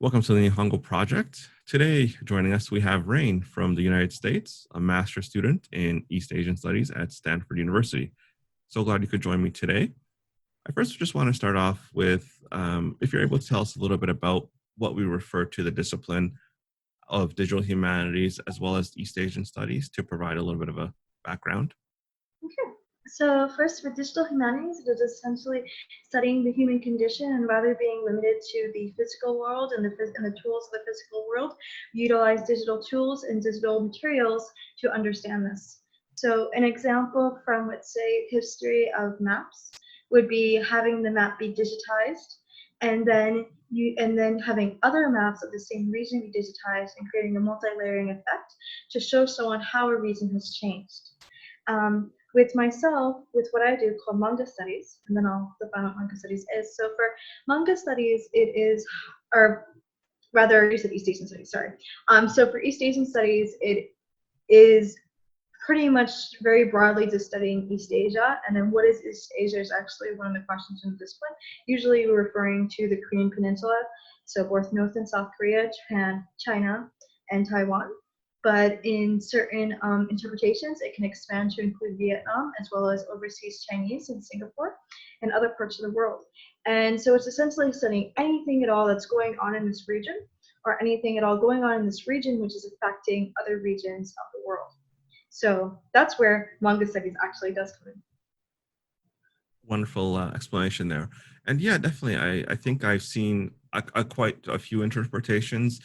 Welcome to the Nihongo Project. Today, joining us, we have Rayne from the United States, a master's student in East Asian Studies at Stanford University. So glad you could join me today. I first just want to start off with if you're able to tell us a little bit about what we refer to the discipline of digital humanities as well as East Asian Studies to provide a little bit of a background. Okay. So first, for digital humanities, it is essentially studying the human condition, and rather being limited to the physical world and the tools of the physical world, we utilize digital tools and digital materials to understand this. So an example from, let's say, history of maps would be having the map be digitized, and then having other maps of the same region be digitized and creating a multi-layering effect to show someone how a region has changed. With myself, with what I do called Manga Studies, and then I'll define what Manga Studies is. So for Manga Studies, it is, or rather, you said East Asian Studies, sorry. So for East Asian Studies, it is pretty much very broadly just studying East Asia. And then what is East Asia is actually one of the questions in the discipline. Usually we're referring to the Korean Peninsula, so both North and South Korea, Japan, China, and Taiwan. But in certain interpretations, it can expand to include Vietnam, as well as overseas Chinese in Singapore and other parts of the world. And so it's essentially studying anything at all that's going on in this region, or anything at all going on in this region which is affecting other regions of the world. So that's where manga studies actually does come in. Wonderful explanation there. And yeah, definitely, I think I've seen quite a few interpretations,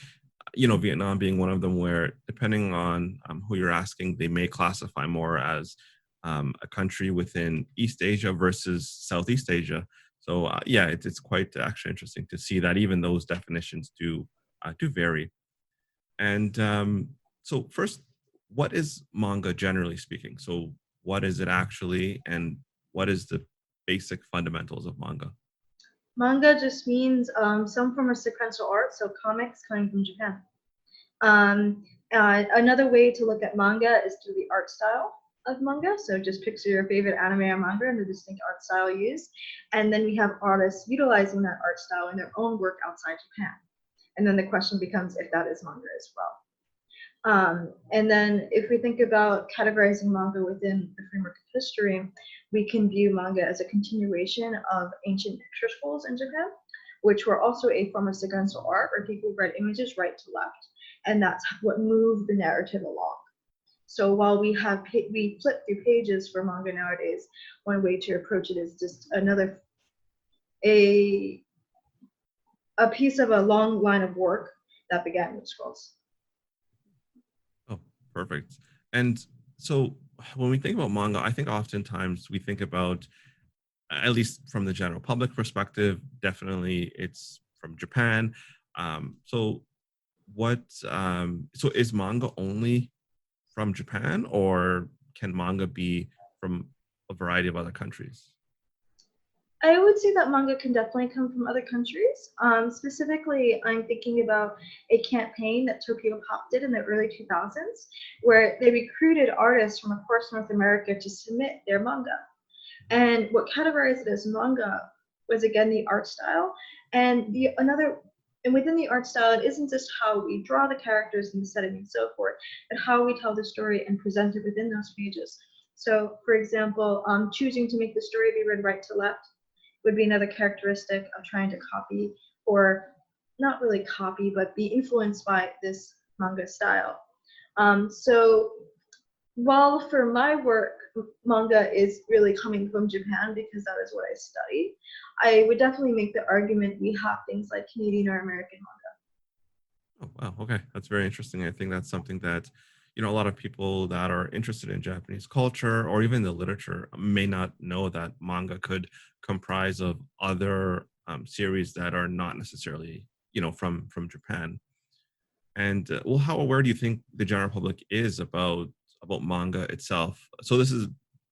Vietnam being one of them, where depending on who you're asking, they may classify more as a country within East Asia versus Southeast Asia. So yeah, it's quite actually interesting to see that even those definitions do vary. And so first, what is manga generally speaking? So what is it actually, and what is the basic fundamentals of manga? Manga just means some form of sequential art, so comics coming from Japan. Another way to look at manga is through the art style of manga. So just picture your favorite anime or manga and the distinct art style used. And then we have artists utilizing that art style in their own work outside Japan. And then the question becomes if that is manga as well. And then if we think about categorizing manga within the framework of history, we can view manga as a continuation of ancient picture schools in Japan, which were also a form of sequential art where people read images right to left. And that's what moved the narrative along. So while we flip through pages for manga nowadays, one way to approach it is just a piece of a long line of work that began with scrolls. Oh, perfect. And so when we think about manga, I think oftentimes we think about, at least from the general public perspective, definitely it's from Japan. So so is manga only from Japan, or can manga be from a variety of other countries? I would say that manga can definitely come from other countries. Specifically, I'm thinking about a campaign that Tokyo Pop did in the early 2000s, where they recruited artists from across North America to submit their manga. And what categorized it as manga was again the art style, and within the art style, it isn't just how we draw the characters and the setting and so forth, but how we tell the story and present it within those pages. So, for example, choosing to make the story be read right to left would be another characteristic of trying to copy, or not really copy, but be influenced by this manga style. So while for my work, manga is really coming from Japan because that is what I study, I would definitely make the argument we have things like Canadian or American Oh, wow. Okay. That's very interesting. I think that's something that, a lot of people that are interested in Japanese culture or even the literature may not know that manga could comprise of other series that are not necessarily, from Japan. And well, how aware do you think the general public is about manga itself? So this is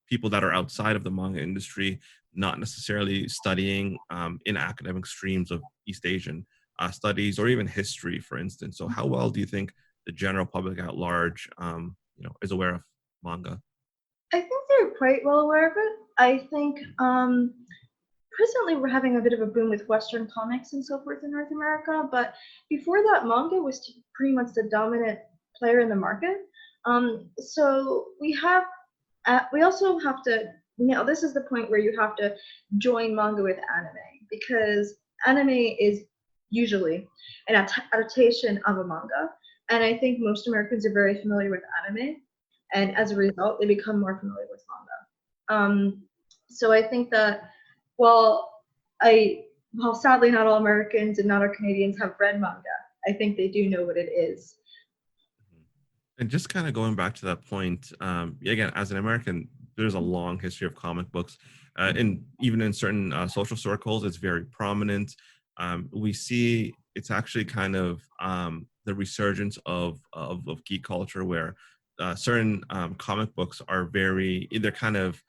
people that are outside of the manga industry, not necessarily studying in academic streams of East Asian studies or even history, for instance. So how well do you think the general public at large, is aware of manga? I think they're quite well aware of it. I think presently we're having a bit of a boom with Western comics and so forth in North America, but before that, manga was pretty much the dominant player in the market. So we also have to, this is the point where you have to join manga with anime because anime is usually an adaptation of a manga, and I think most Americans are very familiar with anime, and as a result, they become more familiar with manga. So I think that while I, while sadly not all Americans and not all Canadians have read manga, I think they do know what it is. Mhm. And just kind of going back to that point, yeah, again, as an American, there's a long history of comic books, and even in certain social circles, it's very prominent. We see it's actually kind of the resurgence of geek culture, where certain comic books are very they're kind of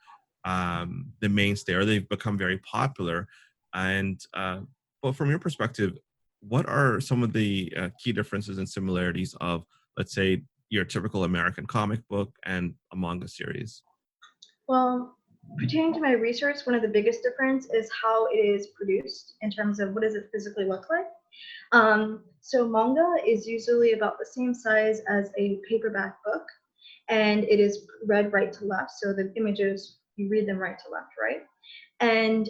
the mainstay, or they've become very popular. And but from your perspective, what are some of the key differences and similarities of, let's say, your typical American comic book and a manga series? Well, pertaining to my research, one of the biggest difference is how it is produced in terms of what does it physically look like. So manga is usually about the same size as a paperback book, and it is read right to left. So the images, you read them right to left, right? And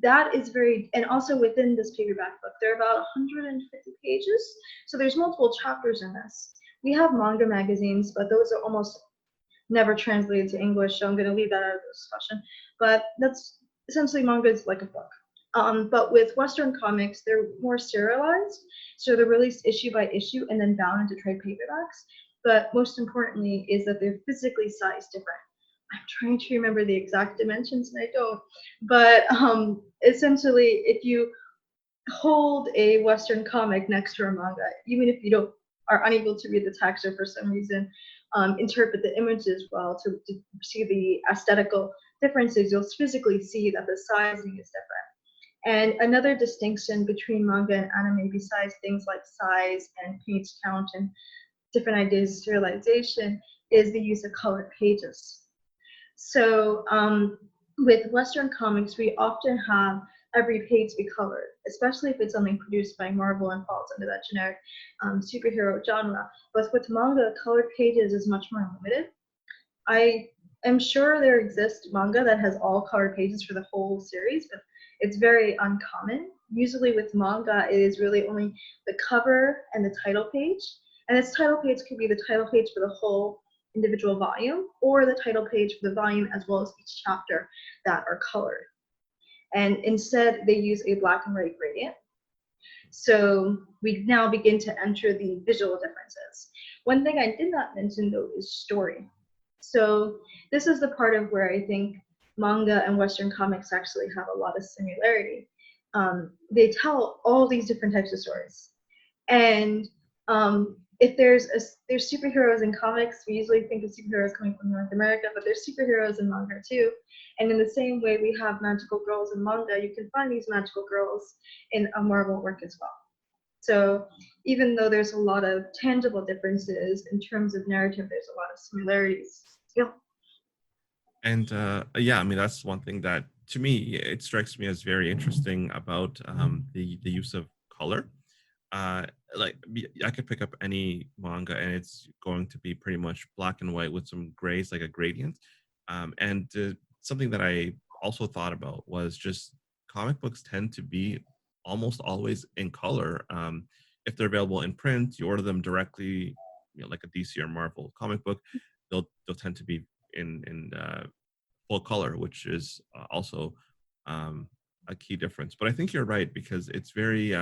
that is very, and also within this paperback book, there are about 150 pages. So there's multiple chapters in this. We have manga magazines, but those are almost never translated to English, so I'm going to leave that out of the discussion. But that's essentially manga is like a book. But with Western comics, they're more serialized, so they're released issue by issue and then bound into trade paperbacks. But most importantly is that they're physically sized different. I'm trying to remember the exact dimensions and I don't. But essentially, if you hold a Western comic next to a manga, even if you don't are unable to read the text or for some reason interpret the images well to see the aesthetical differences, you'll physically see that the sizing is different. And another distinction between manga and anime, besides things like size and page count and different ideas of serialization, is the use of colored pages. So with Western comics, we often have every page be colored, especially if it's something produced by Marvel and falls under that generic superhero genre. But with manga, colored pages is much more limited. I am sure there exists manga that has all colored pages for the whole series, but it's very uncommon. Usually with manga, it is really only the cover and the title page. And this title page could be the title page for the whole individual volume or the title page for the volume as well as each chapter that are colored. And instead, they use a black and white gradient. So we now begin to enter the visual differences. One thing I did not mention though is story. So this is the part of where I think manga and Western comics actually have a lot of similarity. They tell all these different types of stories, and if there's superheroes in comics, we usually think of superheroes coming from North America, but there's superheroes in manga too. And in the same way we have magical girls in manga, you can find these magical girls in a Marvel work as well. So even though there's a lot of tangible differences in terms of narrative, there's a lot of similarities. Yeah. And yeah, I mean, that's one thing that to me it strikes me as very interesting about the use of color. Like I could pick up any manga and it's going to be pretty much black and white with some grays, like a gradient. And something that I also thought about was just comic books tend to be almost always in color. If they're available in print, you order them directly, like a DC or Marvel comic book, they'll tend to be in full color, which is also um, a key difference. But I think you're right because it's very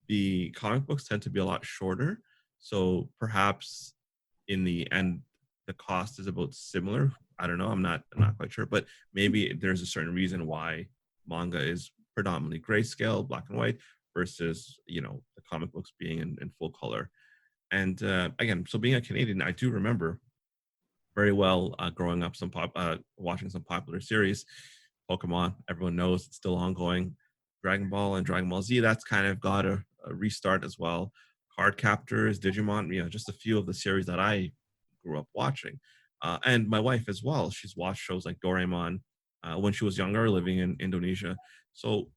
the comic books tend to be a lot shorter. So perhaps in the end, the cost is about similar. I don't know. I'm not quite sure, but maybe there's a certain reason why manga is predominantly grayscale, black and white, versus the comic books being in full color. And again, so being a Canadian, I do remember very well growing up watching some popular series. Pokemon, everyone knows it's still ongoing. Dragon Ball and Dragon Ball Z, that's kind of got a restart as well. Card Captors, Digimon, just a few of the series that I grew up watching. And my wife as well, she's watched shows like Doraemon. when she was younger, living in Indonesia. So,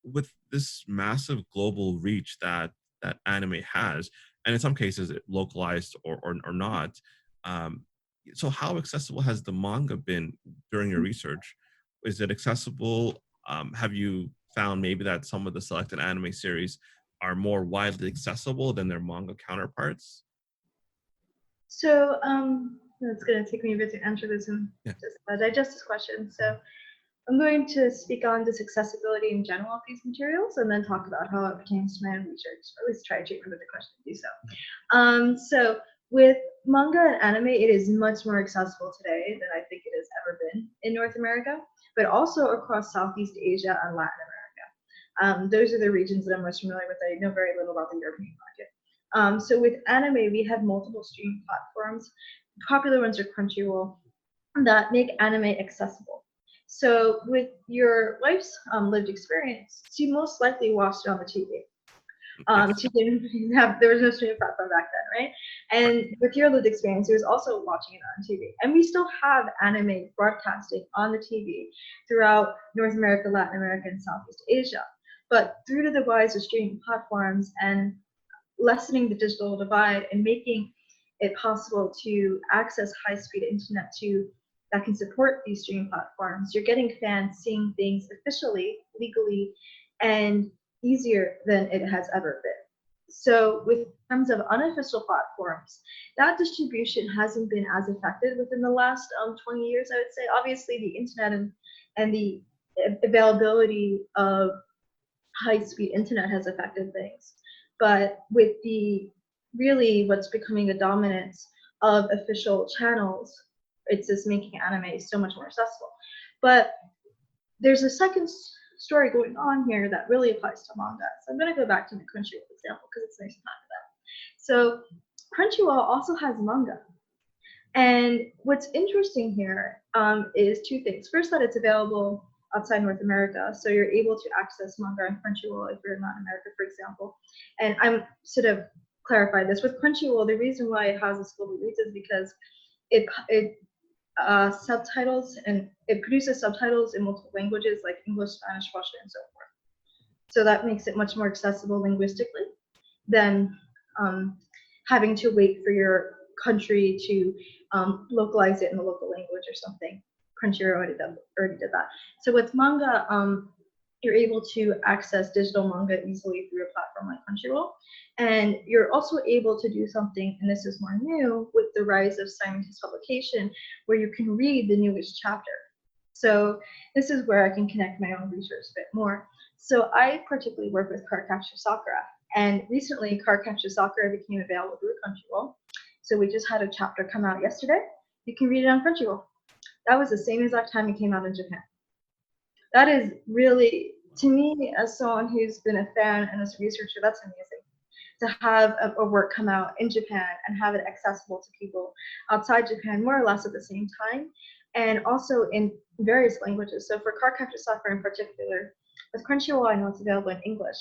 with this massive global reach that anime has, and in some cases it localized or not, um, so how accessible has the manga been during your research? Is it accessible? Have you found maybe that some of the selected anime series are more widely accessible than their manga counterparts? So it's going to take me a bit to answer this and Yeah. just digest this question. So I'm going to speak on this accessibility in general of these materials and then talk about how it pertains to my own research, or at least try to remember the question to do so. So with manga and anime, it is much more accessible today than I think it has ever been in North America, but also across Southeast Asia and Latin America. Those are the regions that I'm most familiar with. I know very little about the European market. So with anime, we have multiple streaming platforms. Popular ones are Crunchyroll that make anime accessible. So with your wife's lived experience, she most likely watched it on the TV. Yes. She didn't have, there was no streaming platform back then, right? Right. And with your lived experience, he was also watching it on TV. And we still have anime broadcasting on the TV throughout North America, Latin America, and Southeast Asia. But through to the rise of streaming platforms and lessening the digital divide and making it possible to access high-speed internet to that can support these streaming platforms, you're getting fans seeing things officially, legally, and easier than it has ever been. So with terms of unofficial platforms, that distribution hasn't been as effective within the last 20 years, I would say. Obviously, the internet and the availability of high-speed internet has affected things. But with the really what's becoming the dominance of official channels, it's just making anime so much more accessible. But there's a second story going on here that really applies to manga. So I'm going to go back to the Crunchyroll example because it's nice to talk about. So Crunchyroll also has manga. And what's interesting here is two things. First, that it's available outside North America, so you're able to access manga and Crunchyroll if you're in Latin America, for example. And I'm sort of clarify this with Crunchyroll. The reason why it has this global reach is because it subtitles and it produces subtitles in multiple languages like English, Spanish, Russian, and so forth. So that makes it much more accessible linguistically than having to wait for your country to localize it in the local language or something. Crunchyroll already did that. So with manga, you're able to access digital manga easily through a platform like Crunchyroll. And you're also able to do something, and this is more new, with the rise of simultaneous publication, where you can read the newest chapter. So this is where I can connect my own research a bit more. So I particularly work with Cardcapture Sakura, and recently Cardcapture Sakura became available through Crunchyroll. So we just had a chapter come out yesterday. You can read it on Crunchyroll. That was the same exact time it came out in Japan. That is really, to me, as someone who's been a fan and as a researcher, that's amazing. To have a work come out in Japan and have it accessible to people outside Japan more or less at the same time, and also in various languages. So for Cardcapture Sakura in particular, with Crunchyroll, I know it's available in English,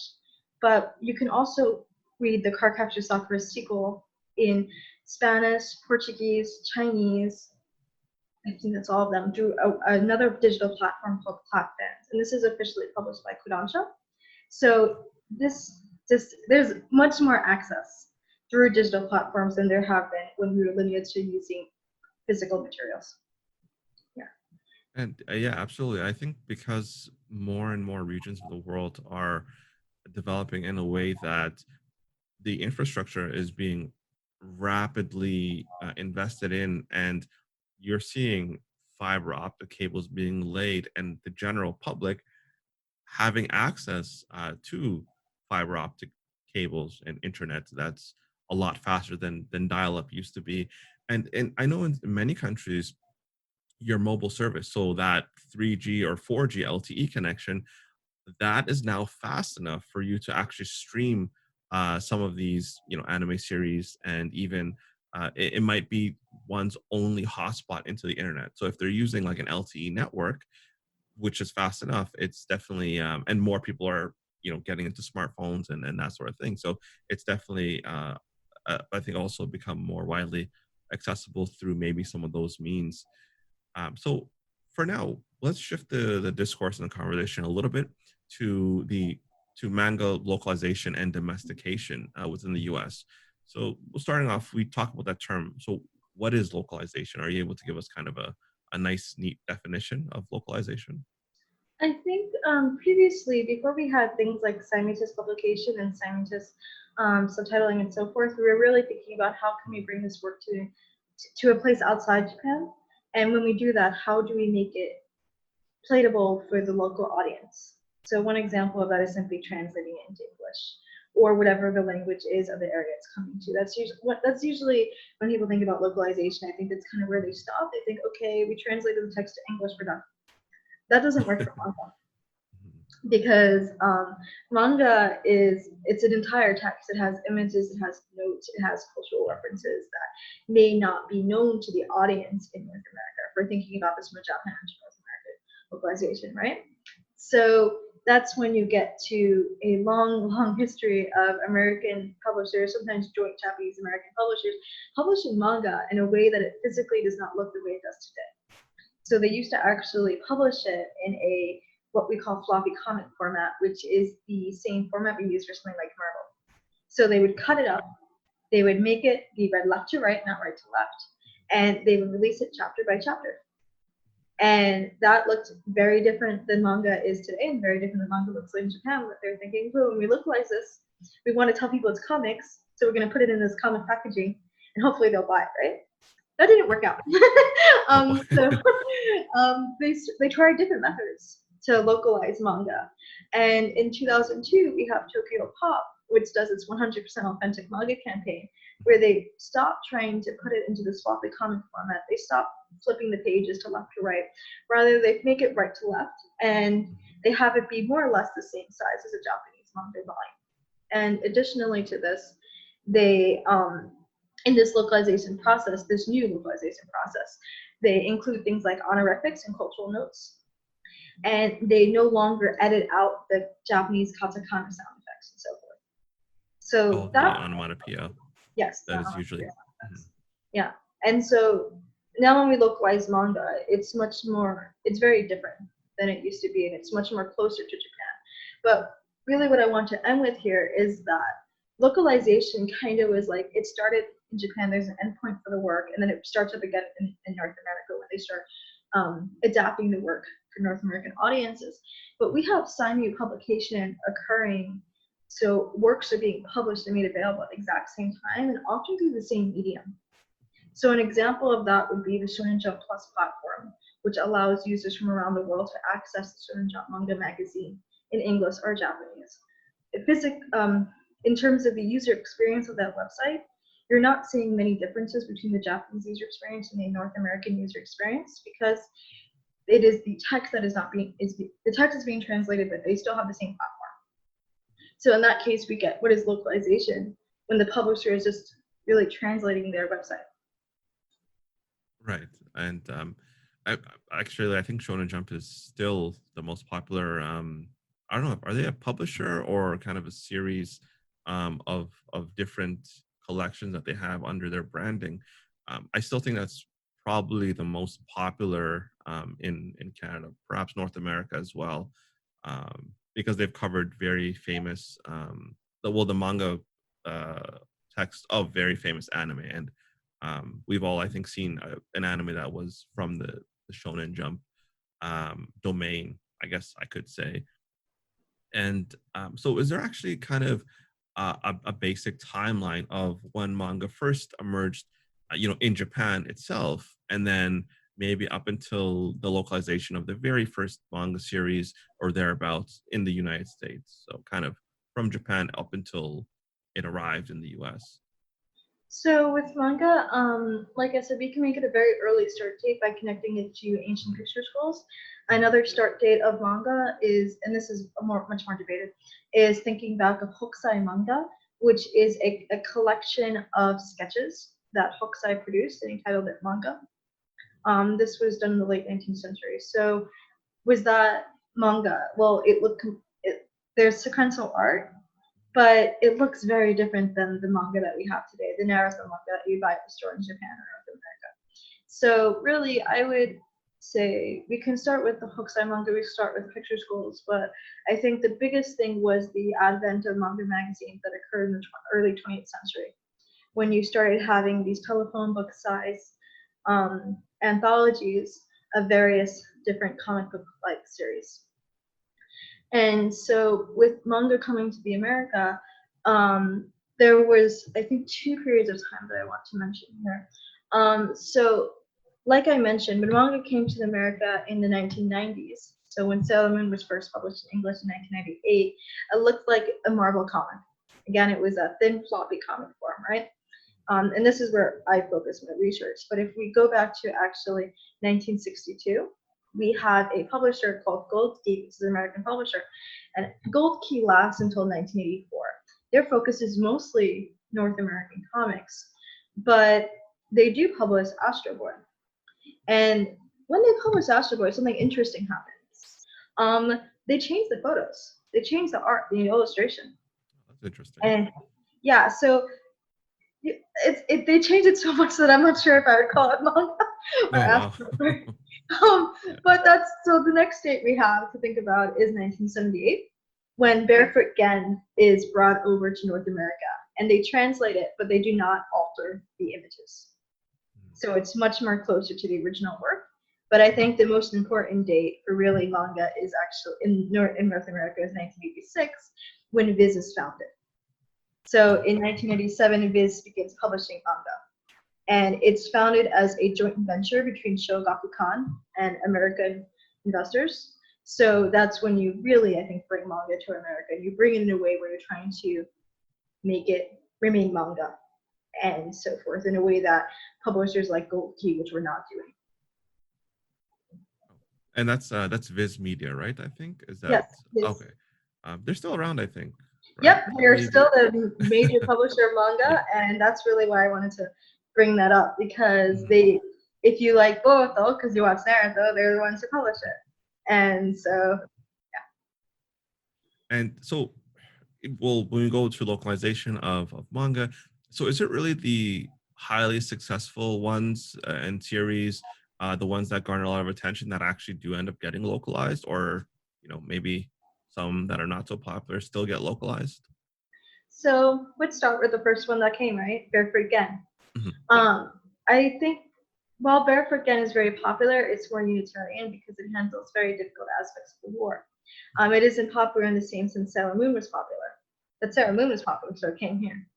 but you can also read the Cardcapture Sakura sequel in Spanish, Portuguese, Chinese, I think that's all of them, through another digital platform called Platfans. And this is officially published by Kodansha. So there's much more access through digital platforms than there have been when we were limited to using physical materials. Yeah. And yeah, absolutely. I think because more and more regions of the world are developing in a way that the infrastructure is being rapidly invested in, and you're seeing fiber optic cables being laid, and the general public having access to fiber optic cables and internet that's a lot faster than dial-up used to be. And I know in many countries your mobile service, so that 3G or 4G LTE connection, that is now fast enough for you to actually stream some of these, anime series, and even it might be one's only hotspot into the internet. So if they're using like an LTE network, which is fast enough, it's definitely and more people are getting into smartphones and that sort of thing. So it's definitely I think also become more widely accessible through maybe some of those means. So for now, let's shift the discourse and the conversation a little bit to the to manga localization and domestication within the U.S. So, starting off, we talk about that term. So, what is localization? Are you able to give us kind of a nice, neat definition of localization? I think previously, before we had things like simultaneous publication and simultaneous subtitling and so forth, we were really thinking about how can we bring this work to a place outside Japan, and when we do that, how do we make it playable for the local audience? So one example of that is simply translating it into English or whatever the language is of the area it's coming to. That's usually when people think about localization. I think that's kind of where they stop. They think, okay, we translated the text to English, we're done. That doesn't work for manga because manga it's an entire text. It has images, it has notes, it has cultural references that may not be known to the audience in North America. If we're thinking about this from a Japan to North American localization, right? So that's when you get to a long, long history of American publishers, sometimes joint Japanese American publishers, publishing manga in a way that it physically does not look the way it does today. So they used to actually publish it in a what we call floppy comic format, which is the same format we use for something like Marvel. So they would cut it up, they would make it be read left to right, not right to left, and they would release it chapter by chapter. And that looked very different than manga is today, and very different than manga looks like in Japan. What they're thinking, oh, when we localize this, we want to tell people it's comics, so we're going to put it in this comic packaging, and hopefully they'll buy it, right? That didn't work out. Oh. They tried different methods to localize manga, and in 2002 we have Tokyo Pop, which does its 100% authentic manga campaign, where they stopped trying to put it into this floppy comic format. They stopped flipping the pages to left to right. Rather, they make it right to left, and they have it be more or less the same size as a Japanese manga volume. And additionally to this, they in this localization process, this new localization process, they include things like honorifics and cultural notes, and they no longer edit out the Japanese katakana sound effects and so forth. Oh, So the that, onomatopoeia. yes, That is usually. Mhm. yeah. And so now when we localize manga, it's very different than it used to be, and it's much more closer to Japan. But really what I want to end with here is that localization kind of was like, it started in Japan, there's an endpoint for the work, and then it starts up again in North America when they start adapting the work for North American audiences. But we have simul publication occurring, so works are being published and made available at the exact same time, and often through the same medium. So an example of that would be the Shonen Jump Plus platform, which allows users from around the world to access the Shonen Jump manga magazine in English or Japanese. In terms of the user experience of that website, you're not seeing many differences between the Japanese user experience and the North American user experience, because it is the text that is not being the text is being translated, but they still have the same platform. So in that case, we get what is localization when the publisher is just really translating their website. Right. And I actually I think Shonen Jump is still the most popular. I don't know. Are they a publisher or kind of a series of different collections that they have under their branding? I still think that's probably the most popular in Canada, perhaps North America as well, because they've covered very famous the manga uh, text of very famous anime. And we've all, I think, seen an anime that was from the Shonen Jump domain, I guess I could say. And so, is there actually kind of a basic timeline of when manga first emerged, in Japan itself, and then maybe up until the localization of the very first manga series or thereabouts in the United States? So, kind of from Japan up until it arrived in the U.S. So with manga, like I said, we can make it a very early start date by connecting it to ancient picture scrolls. Another start date of manga is, and this is much more debated, is thinking back of Hokusai manga, which is a collection of sketches that Hokusai produced and he titled it Manga. This was done in the late 19th century. So was that manga? Well, there's sequential art, but it looks very different than the manga that we have today, the Naruto manga that you buy at the store in Japan or North America. So really, I would say, we can start with the Hokusai manga, we start with picture schools, but I think the biggest thing was the advent of manga magazines that occurred in the early 20th century, when you started having these telephone book size anthologies of various different comic book like series. And so with manga coming to the America, there was, I think, two periods of time that I want to mention here. So like I mentioned, when manga came to America in the 1990s, so when Sailor Moon was first published in English in 1998, it looked like a Marvel comic. Again, it was a thin, floppy comic form, right? And this is where I focus my research. But if we go back to actually 1962, we had a publisher called Gold Key, which is an American publisher, and Gold Key lasts until 1984. Their focus is mostly North American comics, but they do publish Astro Boy. And when they publish Astro Boy, something interesting happens. They change the photos, they change the art, the illustration, That's interesting. and yeah, so they changed it so much that I'm not sure if I would call it manga or Oh wow. Astro Boy. But that's so the next date we have to think about is 1978, when Barefoot Gen is brought over to North America, and they translate it, but they do not alter the images. So it's much more closer to the original work. But I think the most important date for really manga is actually in North America is 1986, when Viz is founded. So in 1987, Viz begins publishing manga. And it's founded as a joint venture between Shogakukan and American investors. So that's when you really, I think, bring manga to America. You bring it in a way where you're trying to make it remain manga and so forth, in a way that publishers like Gold Key, which we're not doing. And that's Viz Media, right? I think is that Yes. okay. They're still around, I think. Right? Yep, they're Maybe. still the major publisher of manga, Yeah. and that's really why I wanted to bring that up, because Mhm. if you like Boruto, because you watch Naruto, they're the ones who publish it. And so, And so, well, when we go to localization of manga, so is it really the highly successful ones and series, the ones that garner a lot of attention that actually do end up getting localized, or maybe some that are not so popular still get localized? let's start with the first one that came, right? Barefoot Gen. Mhm. I think while Barefoot Gen is very popular, it's more Unitarian because it handles very difficult aspects of the war. It isn't popular in the same sense Sailor Moon was popular. But Sailor Moon was popular, so it came here.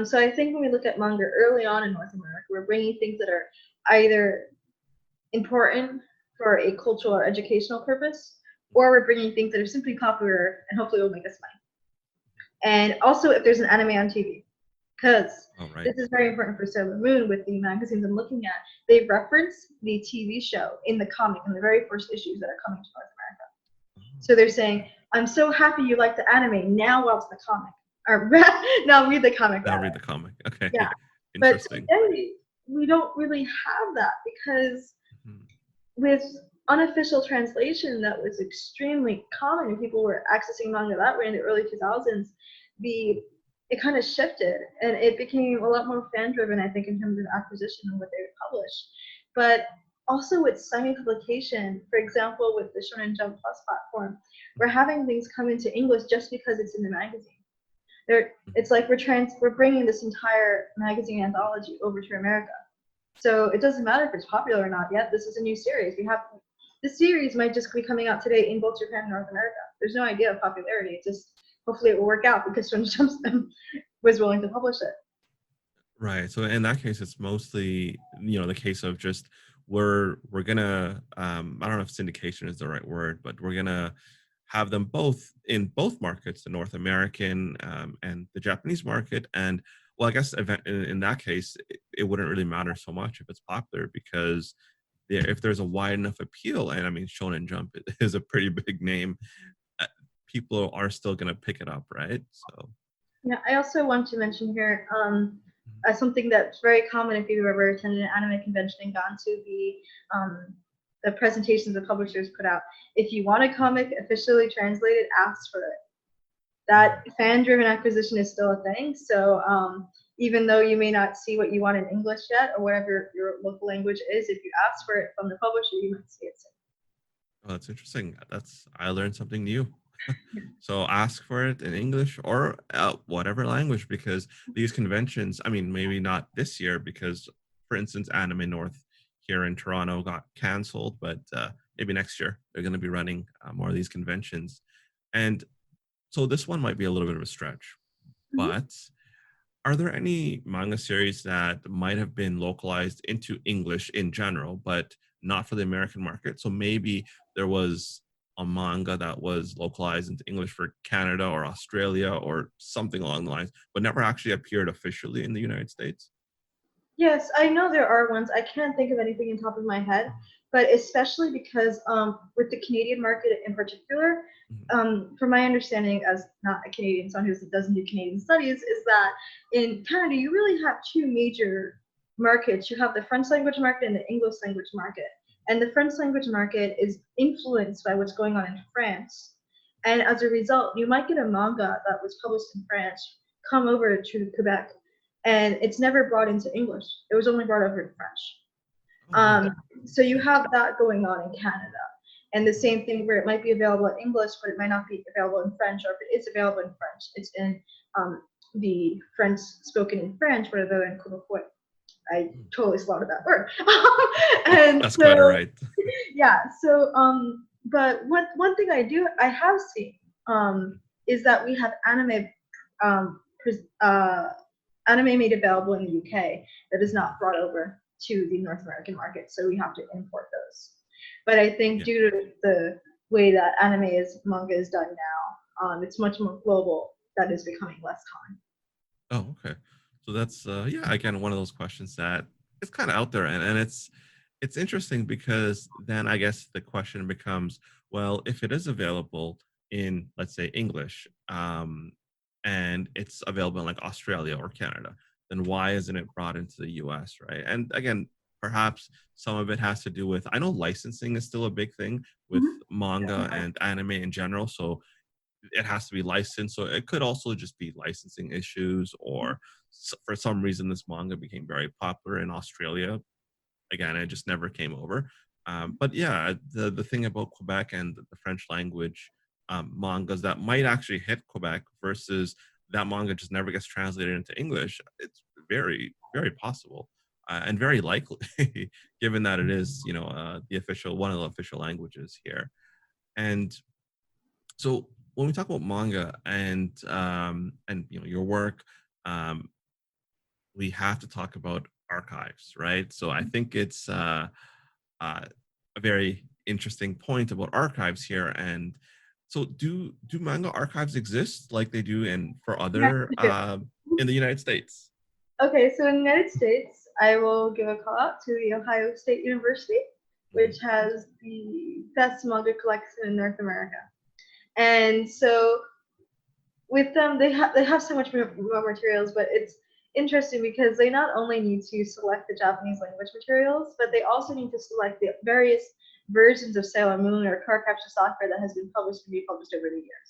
So I think when we look at manga early on in North America, we're bringing things that are either important for a cultural or educational purpose, or we're bringing things that are simply popular and hopefully will make us money. And also if there's an anime on TV, because Oh, right. this is very important for Sailor Moon with the magazines I'm looking at. They reference the TV show in the comic in the very first issues that are coming to North America. So they're saying, I'm so happy you like the anime, now watch the comic. Or now read the comic, Now rather. read the comic. Okay. Yeah. But Interesting. today, we don't really have that, because Mhm. with unofficial translation that was extremely common and people were accessing manga that way in the early 2000s, it kind of shifted and it became a lot more fan driven, I think, in terms of acquisition and what they would publish. But also with simulpublication, for example, with the Shonen Jump Plus platform, we're having things come into English just because it's in the magazine. It's like we're bringing this entire magazine anthology over to America. So it doesn't matter if it's popular or not yet. This is a new series. This series might just be coming out today in both Japan and North America. There's no idea of popularity. It's just hopefully it will work out because Shonen Jump was willing to publish it. Right. So in that case, it's mostly, the case of just we're gonna I don't know if syndication is the right word, but we're gonna have them both in both markets, the North American and the Japanese market. And well, I guess in that case, it wouldn't really matter so much if it's popular because if there's a wide enough appeal, and I mean, Shonen Jump is a pretty big name, uh, people are still gonna pick it up, right? So. Yeah, I also want to mention here something that's very common if you've ever attended an anime convention and gone to the presentations the publishers put out. If you want a comic officially translated, ask for it. That fan-driven acquisition is still a thing. So even though you may not see what you want in English yet or whatever your local language is. If you ask for it from the publisher, you might see it soon. Oh, that's interesting. That's I learned something new. Yeah. So ask for it in English or whatever language, because these conventions, I mean, maybe not this year because, for instance, Anime North here in Toronto got canceled, but maybe next year they're going to be running more of these conventions. And so this one might be a little bit of a stretch, Mhm. but are there any manga series that might have been localized into English in general, but not for the American market? So maybe there was a manga that was localized into English for Canada or Australia or something along the lines, but never actually appeared officially in the United States? Yes, I know there are ones. I can't think of anything in top of my head, but especially because with the Canadian market in particular, Mhm. from my understanding as not a Canadian, someone who doesn't do Canadian studies, is that in Canada you really have two major markets. You have the French language market and the English language market. And the French language market is influenced by what's going on in France. And as a result, you might get a manga that was published in France come over to Quebec, and it's never brought into English. It was only brought over in French. Oh, wow. Um, so you have that going on in Canada. And the Mhm. same thing where it might be available in English, but it might not be available in French, or if it is available in French, it's in the French spoken in French rather than Quebecois. I Mhm. totally slaughtered that word. And That's quite all so, right. yeah, so, but one thing I have seen is that we have um, uh, anime made available in the UK that is Mhm. not brought over to the North American market, so we have to import those. But I think Yeah. due to the way that manga is done now, it's much more global. That is becoming less common. Oh, okay. So that's yeah, again, one of those questions that is kind of out there, and it's interesting because then I guess the question becomes, well, if it is available in, let's say, English, and it's available in like Australia or Canada, then why isn't it brought into the US, right? And again, perhaps some of it has to do with, I know licensing is still a big thing with Mhm. manga and anime in general. So it has to be licensed. So it could also just be licensing issues, or for some reason this manga became very popular in Australia. Again, it just never came over. But yeah, the thing about Quebec and the French language mangas that might actually hit Quebec versus that manga just never gets translated into English, it's very possible. And very likely, given that it is, the official one of the official languages here. And so when we talk about manga and your work, um, we have to talk about archives, right? So I think it's uh, a very interesting point about archives here. And so, do manga archives exist like they do in for Yes, other we do. in the United States? Okay, so in the United States, I will give a call out to the Ohio State University, which Mhm. has the best manga collection in North America. And so with them, they have so much more materials, but it's interesting because they not only need to select the Japanese language materials, but they also need to select the various versions of Sailor Moon or Card Capture Sakura that has been published and republished over the years.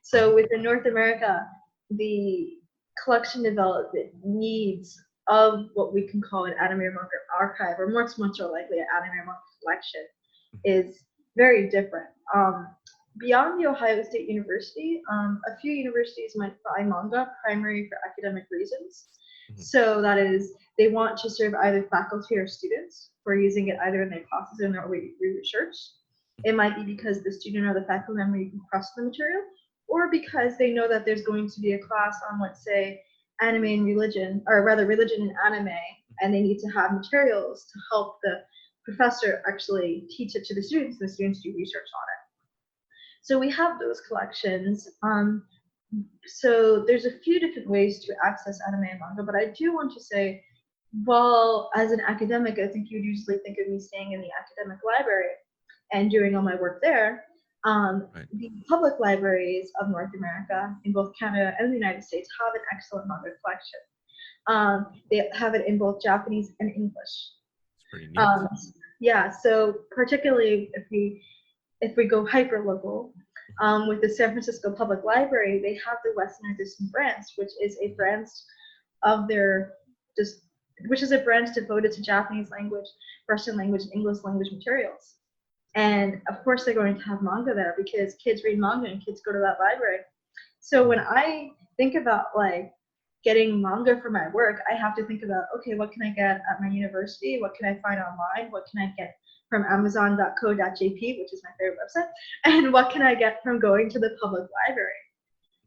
So Oh, within North America, the collection development needs of what we can call an anime manga archive, or much more likely an anime manga collection, mhm, is very different. Beyond the Ohio State University, a few universities might buy manga primarily for academic reasons. mhm, So that is, they want to serve either faculty or students who are using it either in their classes or in their research. mhm, It might be because the student or the faculty member can trust the material, or because they know that there's going to be a class on, let's say, anime and religion, or rather religion and anime, and they need to have materials to help the professor actually teach it to the students, and the students do research on it. So we have those collections. So there's a few different ways to access anime and manga, but I do want to say, well, as an academic, I think you'd usually think of me staying in the academic library and doing all my work there. right. The public libraries of North America, in both Canada and the United States, have an excellent manga collection. They have it in both Japanese and English. It's pretty neat. Um, yeah, so particularly if we go hyper local, Mhm, with the San Francisco Public Library, they have the Western Edition branch, which is a mhm, branch of their just, which is a branch devoted to Japanese language, Russian language, and English language materials. And of course, they're going to have manga there because kids read manga and kids go to that library. So when I think about like getting manga for my work, I have to think about, okay, what can I get at my university? What can I find online? What can I get from amazon.co.jp, which is my favorite website? And what can I get from going to the public library?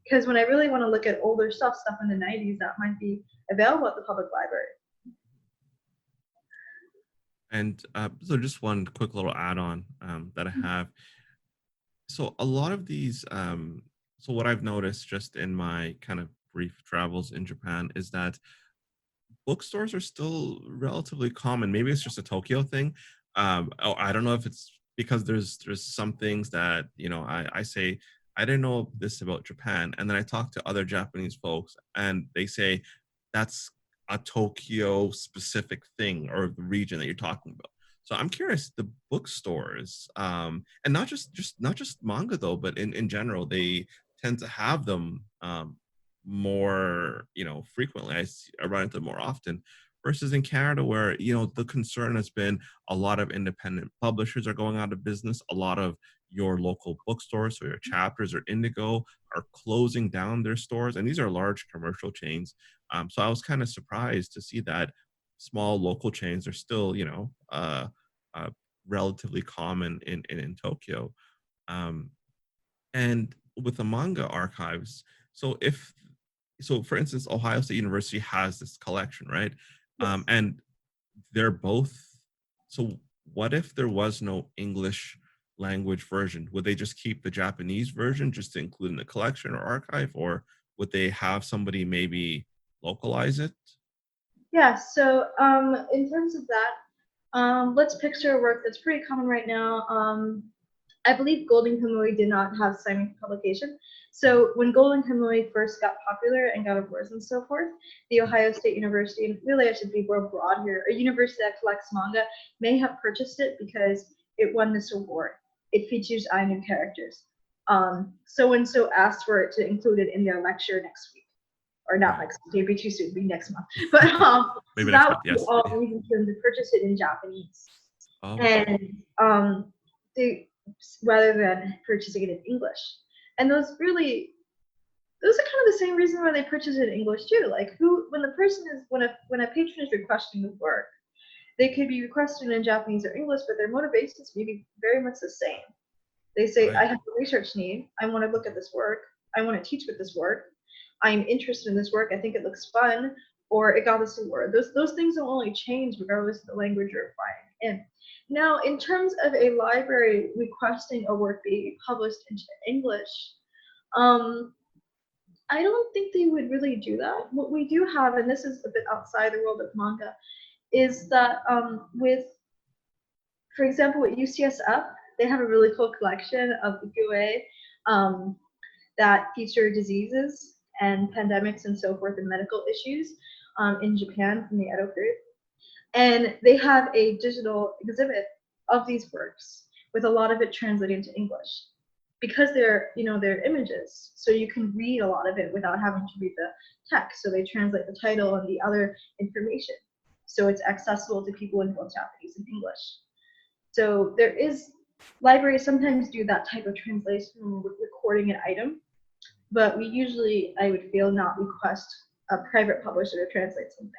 Because when I really want to look at older stuff in the 90s, that might be available at the public library. And so just one quick little add-on that I have. So a lot of these, so what I've noticed just in my kind of brief travels in Japan is that bookstores are still relatively common. Maybe it's just a Tokyo thing. Oh, I don't know if it's because there's some things that I say I didn't know this about Japan, and then I talk to other Japanese folks, and they say that's a Tokyo specific thing or the region that you're talking about. So I'm curious, the bookstores, and not just manga though, but in general, they tend to have them more frequently. I run into them more often versus in Canada where the concern has been a lot of independent publishers are going out of business, a lot of your local bookstores, so your chapters or Indigo, are closing down their stores, and these are large commercial chains. So I was kind of surprised to see that small local chains are still uh, relatively common in Tokyo. um, and with the manga archives, so if so for instance, Ohio State University has this collection, right? Yes. And they're both, so what if there was no English language version? Would they just keep the Japanese version just to include in the collection or archive, or would they have somebody maybe localize it? Yeah, so in terms of that, let's picture a work that's pretty common right now. I believe Golden Kamuy did not have simultaneous publication. So when Golden Kamuy first got popular and got awards and so forth, the Ohio State University, and really I should be more broad here, a university that collects manga may have purchased it because it won this award. It features Ainu characters. So and so asked for it to include it in their lecture next week, or not Right. next week, it'd be too soon, it'd be next month. But so Maybe next that would month, be yes. all reason for them to purchase it in Japanese. Oh, okay. And they, rather than purchasing it in English. And those are kind of the same reason why they purchase it in English too. Like when the person is when a patron is requesting the work, they could be requesting in Japanese or English, but their motivations may be very much the same. They say, I Right. have a research need. I want to look at this work. I want to teach with this work. I'm interested in this work. I think it looks fun, or it got this award. Those things will only change regardless of the language you're applying in. Now, in terms of a library requesting a work be published into English, um, I don't think they would really do that. What we do have, and this is a bit outside the world of manga, is that with, for example, with UCSF, they have a really cool collection of ukiyo-e that feature diseases and pandemics and so forth and medical issues in Japan from the Edo period. And they have a digital exhibit of these works with a lot of it translated into English because they're images, so you can read a lot of it without having to read the text. So they translate the title and the other information, so it's accessible to people in both Japanese and English. So there is libraries sometimes do that type of translation when we're recording an item, but we usually, I would feel, not request a private publisher to translate something.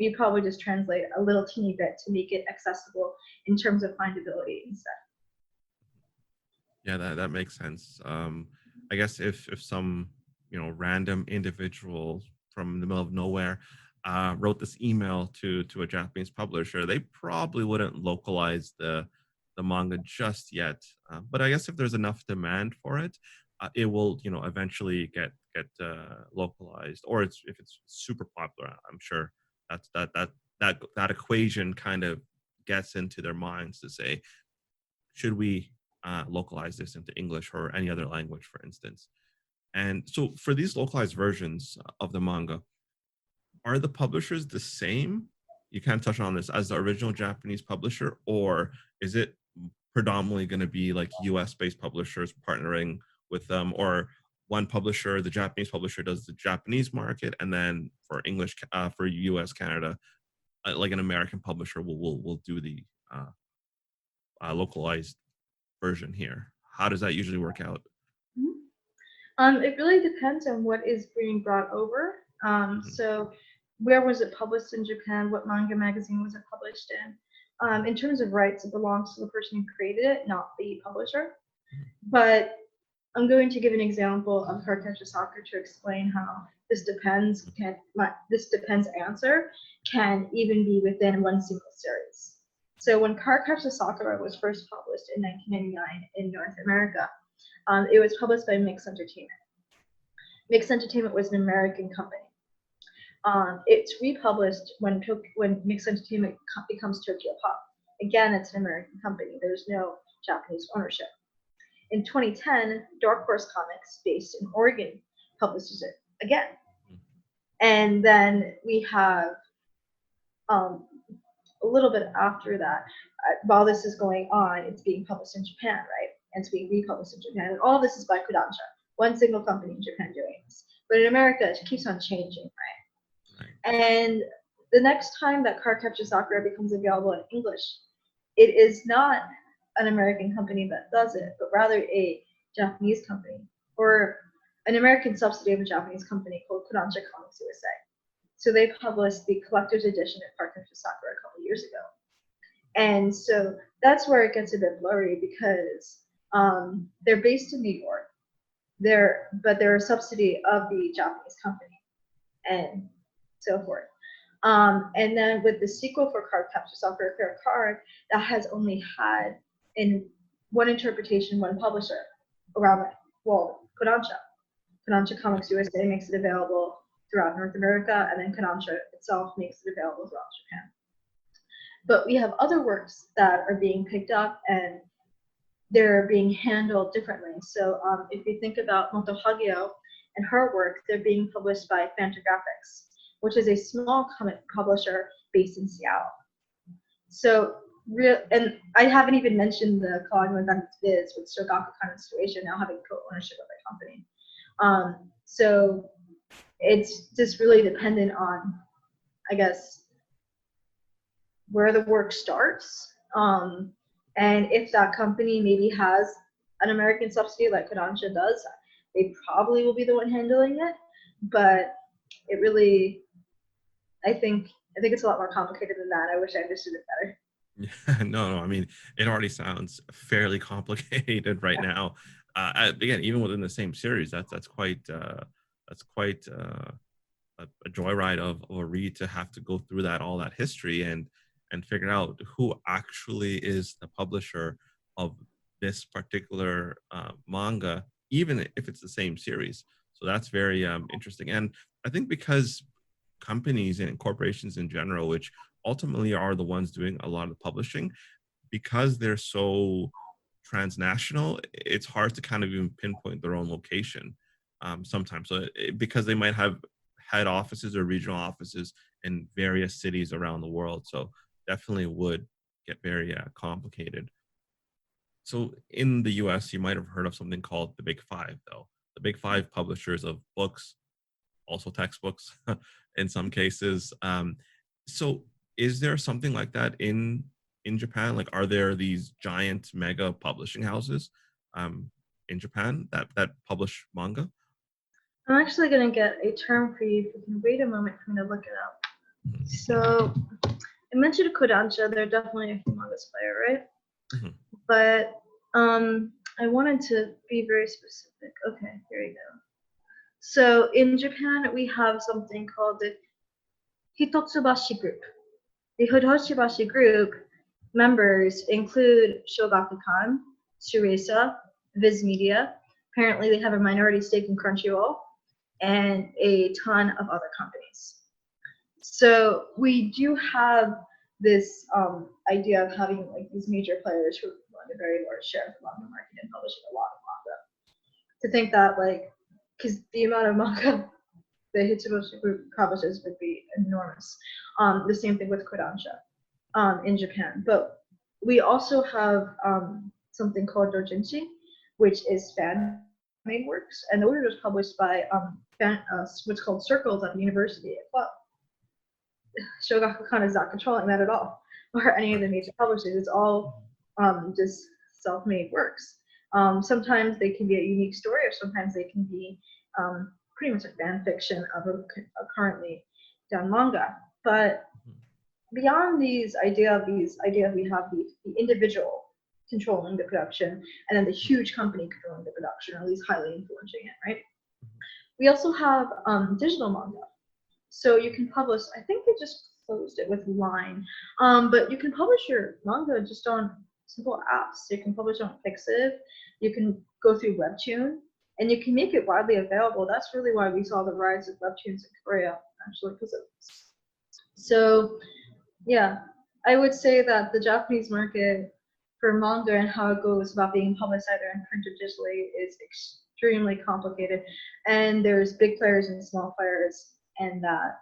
We probably just translate a little teeny bit to make it accessible in terms of findability instead. Yeah, that makes sense. I guess if some random individual from the middle of nowhere wrote this email to a Japanese publisher, they probably wouldn't localize the manga just yet. But I guess if there's enough demand for it, it will eventually get localized. Or if it's super popular, I'm sure that equation kind of gets into their minds to say, should we localize this into English or any other language, for instance? And so for these localized versions of the manga, are the publishers the same? You kind of touched on this as the original Japanese publisher, or is it predominantly going to be like US based publishers partnering with them, or one publisher, the Japanese publisher, does the Japanese market, and then for English, for US, Canada, like an American publisher will do the uh, localized version here. How does that usually work out? Mhm. It really depends on what is being brought over. Mhm. So where was it published in Japan? What manga magazine was it published in? In terms of rights, it belongs to the person who created it, not the publisher. But I'm going to give an example of Cardcaptor Soccer to explain how this depends answer can even be within one single series. So when Cardcaptor Sakura was first published in 1999 in North America, it was published by Mix Entertainment. Mix Entertainment was an American company. It's republished when Mix Entertainment becomes Tokyo Pop. Again, it's an American company. There's no Japanese ownership. In 2010, Dark Horse Comics, based in Oregon, publishes it again. And then we have um, a little bit after that, while this is going on, it's being published in Japan, right? And it's being republished in Japan. And all of this is by Kodansha, one single company in Japan doing this. But in America, it keeps on changing, right? Right. And the next time that Cardcaptor Sakura becomes available in English, it is not an American company that does it, but rather a Japanese company or an American subsidiary of a Japanese company called Kodansha Comics USA. So they published the collector's edition of Cardcaptor Sakura a couple years ago. And so that's where it gets a bit blurry because they're based in New York. But they're a subsidy of the Japanese company and so forth. And then with the sequel for Cardcaptor Sakura Fair Card, that has only had in one interpretation, one publisher around it. Well, Kodansha. Kodansha Comics USA makes it available throughout North America, and then Kodansha itself makes it available throughout Japan. But we have other works that are being picked up and they're being handled differently. So if you think about Moto Hagio and her work, they're being published by Fantagraphics, which is a small comic publisher based in Seattle. So and I haven't even mentioned the Kawaii Gundam's Viz with Shogakukan and Situation now having co-ownership of the company. So it's just really dependent on, I guess, where the work starts. And if that company maybe has an American subsidy like Kodansha does, they probably will be the one handling it. But it really, I think it's a lot more complicated than that. I wish I understood it better. Yeah, no, no. I mean, it already sounds fairly complicated right now. Again, even within the same series, that's quite a joyride of a read to have to go through that all that history and figure out who actually is the publisher of this particular manga, even if it's the same series. So that's very interesting. And I think because companies and corporations in general, which ultimately are the ones doing a lot of the publishing, because they're so transnational, it's hard to kind of even pinpoint their own location sometimes. So because they might have head offices or regional offices in various cities around the world. So definitely would get very complicated. So in the US, you might have heard of something called the Big Five, though. The Big Five publishers of books, also textbooks in some cases. So is there something like that in Japan? Like, are there these giant mega publishing houses um, in Japan that publish manga? I'm actually going to get a term for you if you can wait a moment for me to look it up. So I mentioned Kodansha, they're definitely a humongous player, right? Mhm. But I wanted to be very specific. Okay, here we go. So in Japan, we have something called the Hitotsubashi Group. The Hitotsubashi Group members include Shogakukan, Shueisha, Viz Media. Apparently, they have a minority stake in Crunchyroll and a ton of other companies. So we do have this idea of having like these major players who run a very large share of the manga market and publishing a lot of manga. To think that like, because the amount of manga the Hitsuboshi Group publishes would be enormous. The same thing with Kodansha in Japan. But we also have something called doujinshi, which is fan made works, and those are just published by what's called circles at the university. Well, Shogakukan is not controlling that at all, or any of the Right. major publishers. It's all just self-made works. Sometimes they can be a unique story, or sometimes they can be pretty much a fan fiction of a currently done manga. But Mhm. beyond these ideas, we have the individual controlling the production, and then the Mhm. huge company controlling the production, or at least highly influencing it, right? Mhm. We also have digital manga. So you can publish, I think they just closed it with Line, but you can publish your manga just on simple apps. You can publish on Pixiv, you can go through Webtoon, and you can make it widely available. That's really why we saw the rise of Webtoons in Korea, actually, because of this. So yeah, I would say that the Japanese market for manga and how it goes about being published either in print or digitally is extremely complicated, and there's big players and small players, and that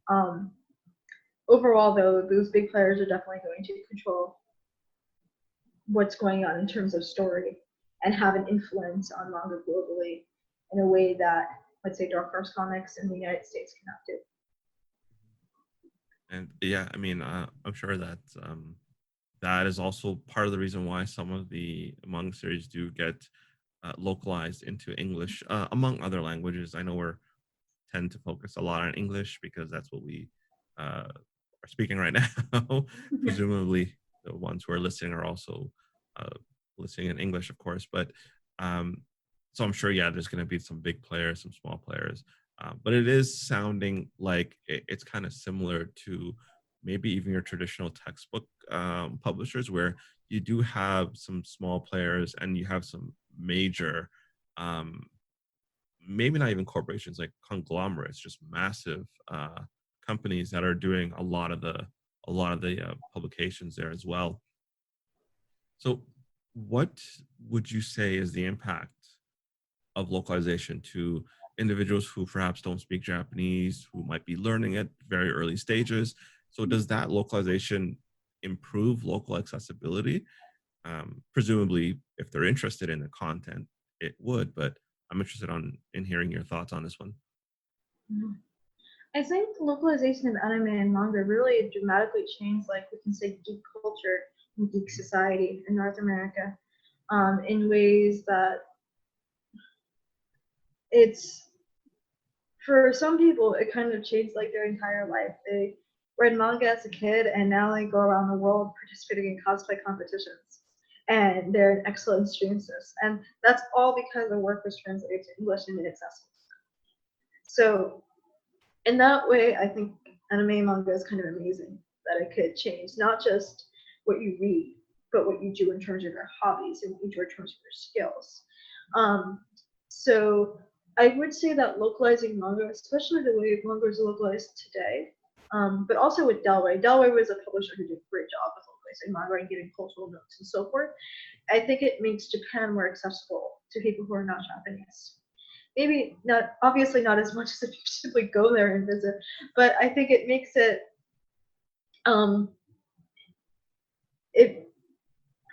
um, overall though those big players are definitely going to control what's going on in terms of story and have an influence on manga globally in a way that, let's say, Dark Horse Comics in the United States cannot do. And yeah, I mean, I'm sure that that is also part of the reason why some of the manga series do get localized into English, among other languages. I know we're tend to focus a lot on English because that's what we are speaking right now. Yeah. Presumably, the ones who are listening are also uh, listening in English, of course. But um, so I'm sure, yeah, there's going to be some big players, some small players. But it is sounding like it's kind of similar to maybe even your traditional textbook publishers, where you do have some small players and you have some major um, maybe not even corporations, like conglomerates, just massive companies that are doing a lot of the publications there as well. So what would you say is the impact of localization to individuals who perhaps don't speak Japanese, who might be learning at very early stages? So does that localization improve local accessibility? Presumably, if they're interested in the content, it would. But I'm interested in hearing your thoughts on this one. I think localization of anime and manga really dramatically changed, like we can say, geek culture and geek society in North America, in ways that it's for some people it kind of changed like their entire life. They read manga as a kid, and now they go around the world participating in cosplay competitions, and they're an excellent streamers. And that's all because the work was translated to English and made accessible. So in that way, I think anime manga is kind of amazing that it could change not just what you read, but what you do in terms of your hobbies and what you do in terms of your skills. Um, so I would say that localizing manga, especially the way manga is localized today, but also with Delway. Delway was a publisher who did a great job with localizing manga and giving cultural notes and so forth. I think it makes Japan more accessible to people who are not Japanese. Maybe not, obviously not as much as if you simply go there and visit, but I think it makes it um, it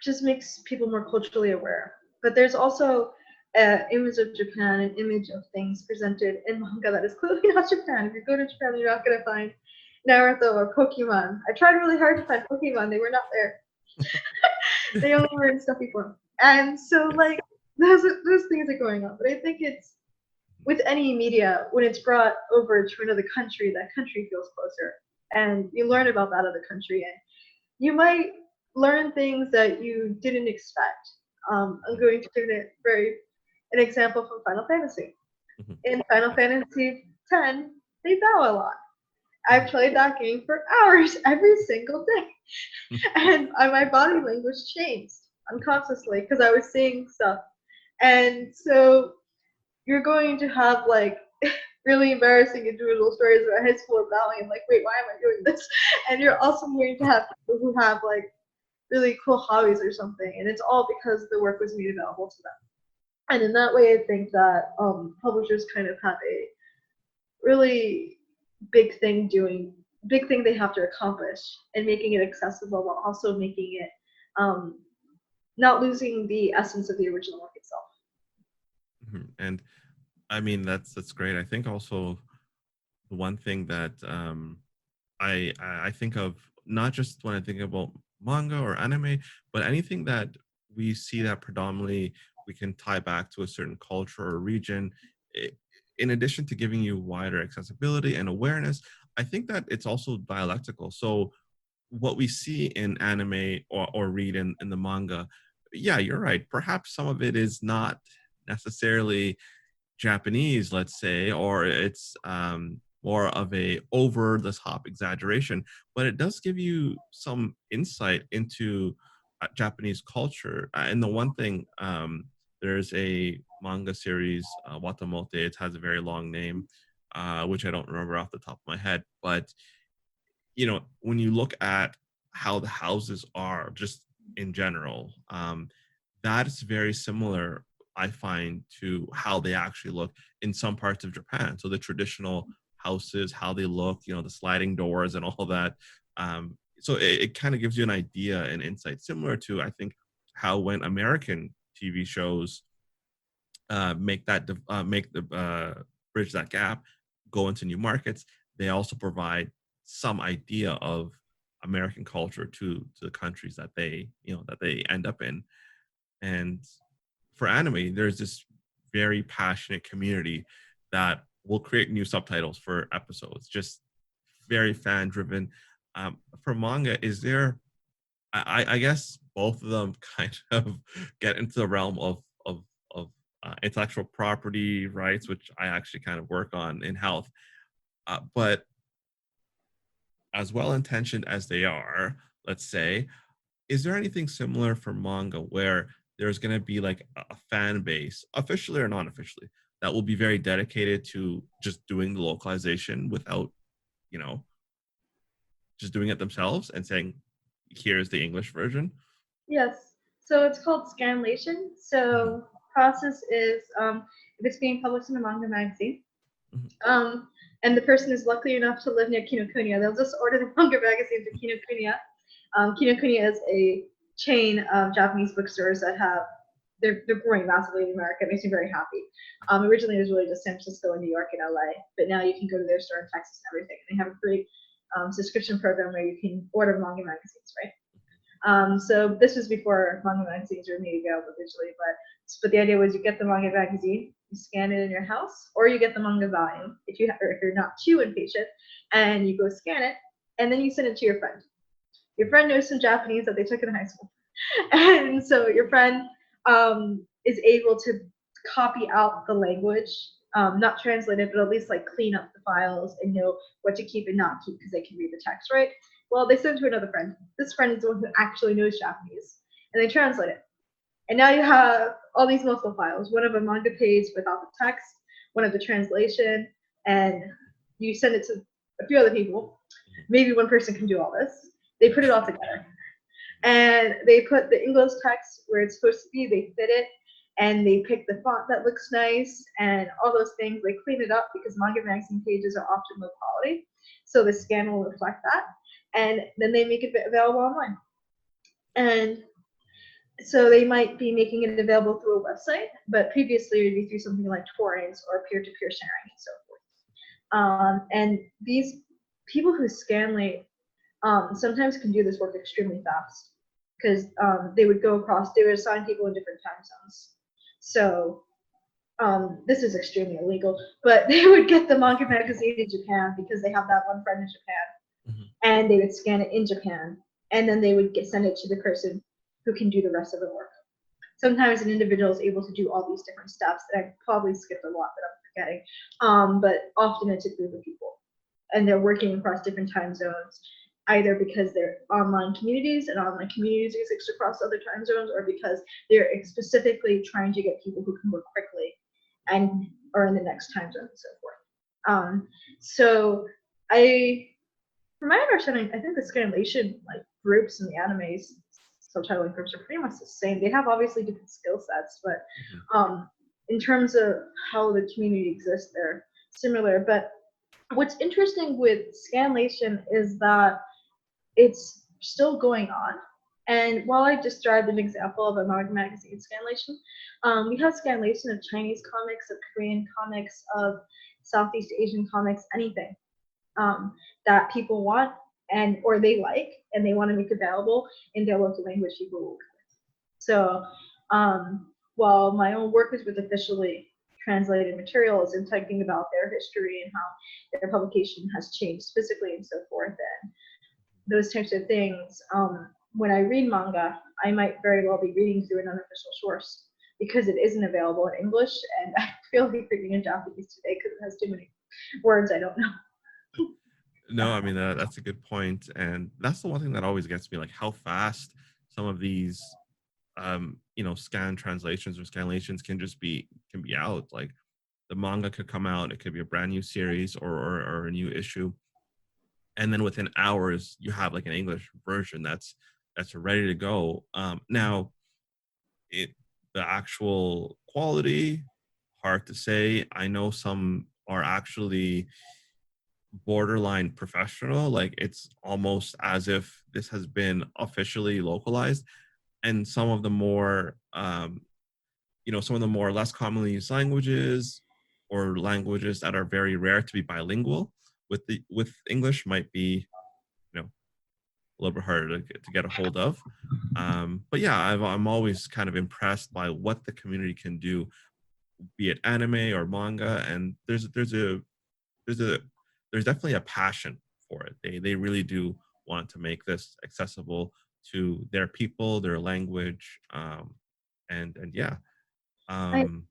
just makes people more culturally aware. But there's also an image of Japan, an image of things presented in manga that is clearly not Japan. If you go to Japan, you're not going to find Naruto or Pokemon. I tried really hard to find Pokemon; they were not there. They only were in stuffy form. And so, Yeah. like, those things are going on. But I think it's with any media, when it's brought over to another country, that country feels closer. And you learn Mhm. about that other country, and you might learn things that you didn't expect. I'm Mhm. going to give an example from Final Fantasy. Mhm. In Final Yes. Fantasy X, they bow a lot. I Mhm. played that game for hours every single day, and my body language changed unconsciously because I was seeing stuff. And so you're going to have like really embarrassing individual stories about high school bowing and like, wait, why am I doing this? And you're also going to have people who have like really cool hobbies or something, and it's all because the work was made available to them. And in that way, I think that publishers kind of have a really big thing they have to accomplish, and making it accessible while also making it not losing the essence of the original work itself. And I mean, that's great. I think also the one thing that I think of, not just when I think about manga or anime, but anything that we see that predominantly we can tie back to a certain culture or region. i- In addition to giving you wider accessibility and awareness, I think that it's also dialectical. So what we see in anime or read in the manga, yeah, you're right. Perhaps some of it is not necessarily Japanese, let's say, or it's more of a over the top exaggeration, but it does give you some insight into Japanese culture. And the one thing, there's a manga series, Watamote. It has a very long name, which I don't remember off the top of my head, but when you look at how the houses are just in general, that is very similar, I find, to how they actually look in some parts of Japan. So the traditional houses, how they look, the sliding doors and all that. So it kind of gives you an idea and insight, similar to, I think, how when American TV shows make the bridge that gap, go into new markets. They also provide some idea of American culture to the countries that they end up in. And for anime, there's this very passionate community that will create new subtitles for episodes, just very fan driven. For manga, is there? I guess both of them kind of get into the realm of intellectual property rights, which I actually kind of work on in health. But as well intentioned as they are, let's say, is there anything similar for manga where there's going to be like a fan base, officially or non officially, that will be very dedicated to just doing the localization without, you know, just doing it themselves and saying, here's the English version? Yes. So it's called scanlation. Mhm, So process is if it's being published in a manga magazine, mhm, um, and the person is lucky enough to live near Kinokuniya, they'll just order the manga magazine to Kinokuniya. Kinokuniya is a chain of Japanese bookstores that have they're growing massively in America. It makes me very happy. Originally, it was really just San Francisco and New York and LA, but now you can go to their store in Texas and everything. And they have a great subscription program where you can order manga magazines, right? So this was before manga magazines were made available digitally, but the idea was you get the manga magazine, you scan it in your house, or you get the manga volume or if you're not too impatient, and you go scan it, and then you send it to your friend. Your friend knows some Japanese that they took in high school, and so your friend is able to copy out the language, not translate it, but at least like clean up the files and know what to keep and not keep because they can read the text, right? Well, they send it to another friend. This friend is the one who actually knows Japanese, and they translate it. And now you have all these multiple files, one of a manga page without the text, one of the translation, and you send it to a few other people. mhm. Maybe one person can do all this. They put it all together and they put the English text where it's supposed to be. They fit it, and they pick the font that looks nice and all those things. They clean it up because manga magazine pages are often low quality, so the scan will reflect that. And then they make it available online. And so they might be making it available through a website, but previously it would be through something like torrents or peer-to-peer sharing and so forth. And these people who scan late sometimes can do this work extremely fast because they would assign people in different time zones. So this is extremely illegal, but they would get the manga magazine in Japan because they have that one friend in Japan, Mhm. and they would scan it in Japan, and then they would send it to the person who can do the rest of the work. Sometimes an individual is able to do all these different steps, and I probably skipped a lot that I'm forgetting, but often it's a group of people, and they're working across different time zones, either because they're online communities and online communities exist across other time zones, or because they're specifically trying to get people who can work quickly and are in the next time zone and so forth. So I, from my understanding, I think the scanlation like groups and the animes subtitling groups are pretty much the same. They have obviously different skill sets, but Mhm. in terms of how the community exists, they're similar. But what's interesting with scanlation is that it's still going on, And while I described an example of a magazine scanlation, we have scanlation of Chinese comics, of Korean comics, of Southeast Asian comics, anything that people want and or they like and they want to make available in their local language people will work with. So while my own work is with officially translated materials and thinking about their history and how their publication has changed physically and so forth and those types of things, when I read manga, I might very well be reading through an unofficial source because it isn't available in English, and I feel like reading in Japanese today because it has too many words I don't know. No, I mean that's a good point, and that's the one thing that always gets me, like how fast some of these scan translations or scanlations can be out. Like the manga could come out, it could be a brand new series or a new issue, and then within hours you have like an English version that's ready to go. Now it the actual quality, hard to say. I know some are actually borderline professional, like it's almost as if this has been officially localized, and some of the more less commonly used languages or languages that are very rare to be bilingual with English might be a little bit harder to get a hold of. But yeah, I'm always kind of impressed by what the community can do, be it anime or manga, and there's a there's definitely a passion for it. They really do want to make this accessible to their people, their language, and yeah. I Um,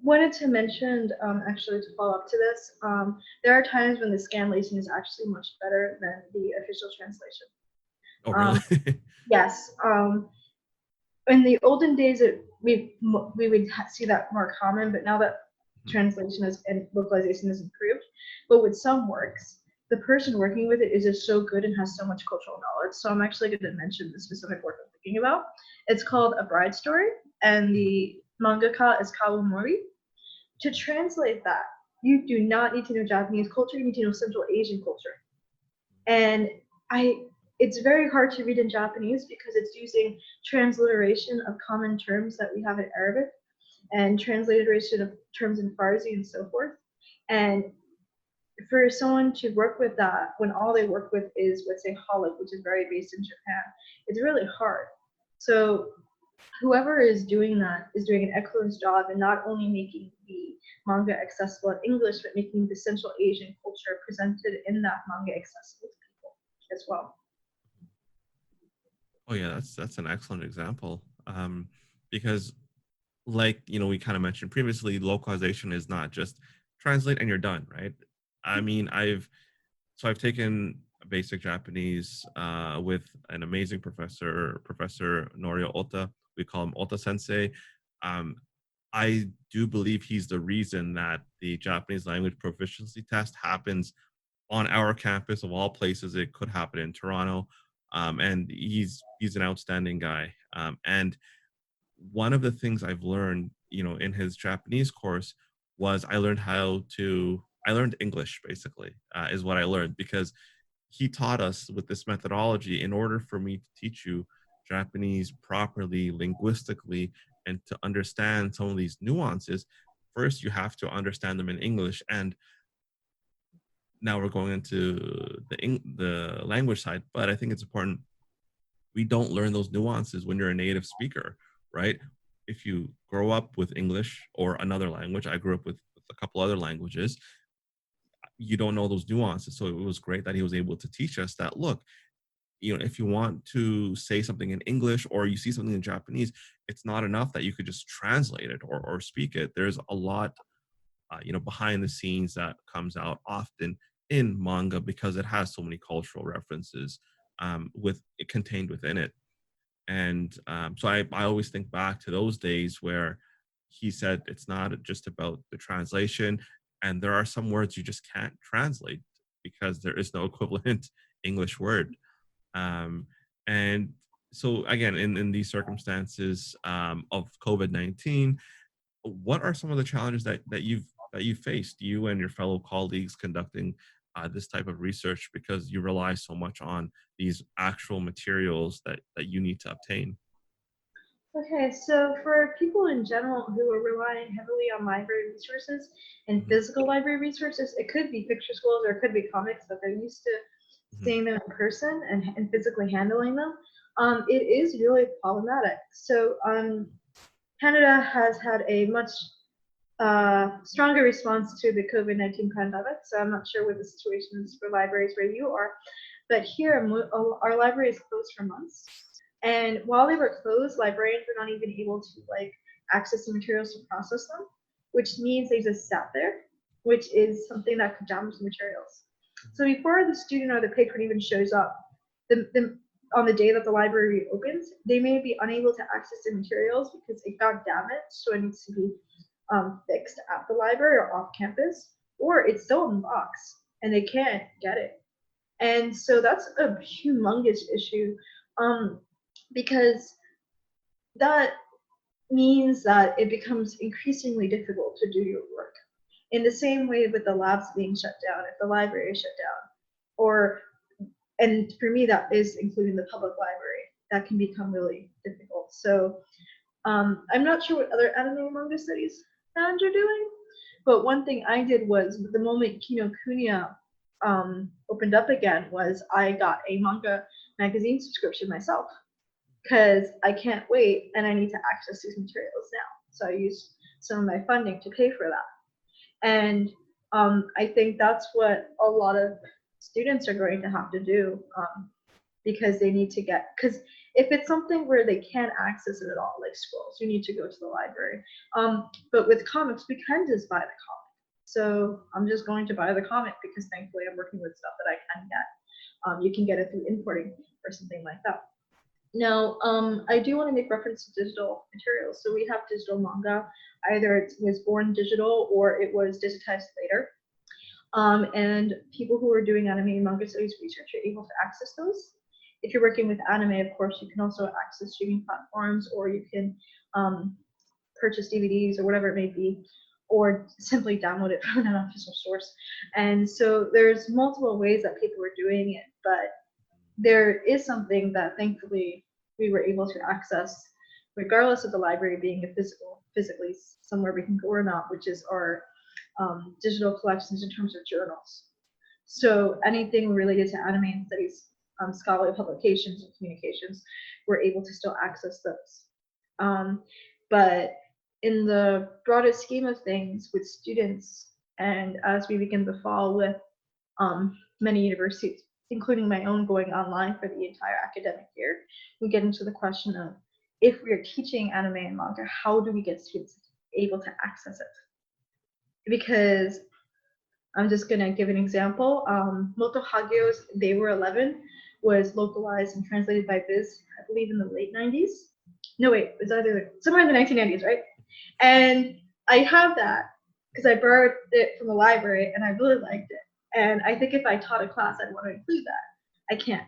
wanted to mention, actually, to follow up to this, there are times when the scanlation is actually much better than the official translation. oh, really? Um, yes, in the olden days, we would see that more common, but now that translation is and localization is improved, but with some works, the person working with it is just so good and has so much cultural knowledge. So I'm actually going to mention the specific work I'm thinking about. It's called A Bride Story, and the mangaka is Kawamori. To translate that, you do not need to know Japanese culture, you need to know Central Asian culture. And I it's very hard to read in Japanese because it's using transliteration of common terms that we have in Arabic and transliteration of terms in Farsi and so forth. And for someone to work with that when all they work with is, let's say, Holic, which is very based in Japan, it's really hard. So whoever is doing that is doing an excellent job in not only making the manga accessible in English, but making the Central Asian culture presented in that manga accessible to people as well. Oh yeah, that's an excellent example. Because like we kind of mentioned previously, localization is not just translate and you're done, right? I mean, I've taken basic Japanese with an amazing professor, Professor Norio Ota. We call him Ota Sensei. Um, I do believe he's the reason that the Japanese language proficiency test happens on our campus of all places. It could happen in Toronto, and he's an outstanding guy. And one of the things I've learned, in his Japanese course was I learned English basically, is what I learned because he taught us with this methodology. In order for me to teach you Japanese properly, linguistically, and to understand some of these nuances, first you have to understand them in English. And now we're going into the language side, but I think it's important we don't learn those nuances when you're a native speaker, right? If you grow up with English or another language, I grew up with a couple other languages, you don't know those nuances. So it was great that he was able to teach us that, look, if you want to say something in English or you see something in Japanese, it's not enough that you could just translate it or speak it. There's a lot, behind the scenes that comes out often in manga because it has so many cultural references with it contained within it. And so I always think back to those days where he said it's not just about the translation, and there are some words you just can't translate because there is no equivalent English word. Um, and so again, in these circumstances of COVID-19, what are some of the challenges that you've faced, you and your fellow colleagues conducting this type of research because you rely so much on these actual materials that you need to obtain? Okay, so for people in general who are relying heavily on library resources and Hmm. physical library resources, it could be picture schools or it could be comics, but they're used to Hmm. seeing them in person and physically handling them. It is really problematic. So Canada has had a much stronger response to the COVID-19 pandemic. So I'm not sure what the situation is for libraries where you are, but here our library is closed for months. And while they were closed, librarians were not even able to like access the materials to process them, which means they just sat there, which is something that could damage the materials. So before the student or the patron even shows up, on the day that the library opens, they may be unable to access the materials because it got damaged, so it needs to be fixed at the library or off campus, or it's still in the box and they can't get it. And so that's a humongous issue, um, because that means that it becomes increasingly difficult to do your work. In the same way with the labs being shut down, if the library is shut down, or and for me that is including the public library, that can become really difficult. So I'm not sure what other anime and manga studies fans are doing, but one thing I did was the moment Kinokuniya opened up again was I got a manga magazine subscription myself because I can't wait and I need to access these materials now. So I used some of my funding to pay for that. And I think that's what a lot of students are going to have to do because they need to get, because if it's something where they can't access it at all, like scrolls, you need to go to the library. But with comics, we can just buy the comic. So I'm just going to buy the comic because thankfully I'm working with stuff that I can get. You can get it through importing or something like that. Now, I do want to make reference to digital materials. So we have digital manga. Either it was born digital or it was digitized later. And people who are doing anime and manga studies research are able to access those. If you're working with anime, of course, you can also access streaming platforms, or you can purchase DVDs or whatever it may be, or simply download it from an unofficial source. And so there's multiple ways that people are doing it, but there is something that thankfully we were able to access, regardless of the library being a physically somewhere we can go or not, which is our digital collections in terms of journals. So anything related to anime and studies, scholarly publications and communications, we're able to still access those. But in the broadest scheme of things with students, and as we begin the fall with many universities, including my own, going online for the entire academic year, we get into the question of, if we are teaching anime and manga, how do we get students able to access it? Because I'm just gonna give an example. Moto Hagio's They Were 11 was localized and translated by Viz, I believe in the late 90s. No, wait, it was either somewhere in the 1990s, right? And I have that because I borrowed it from the library and I really liked it. And I think if I taught a class, I'd want to include that. I can't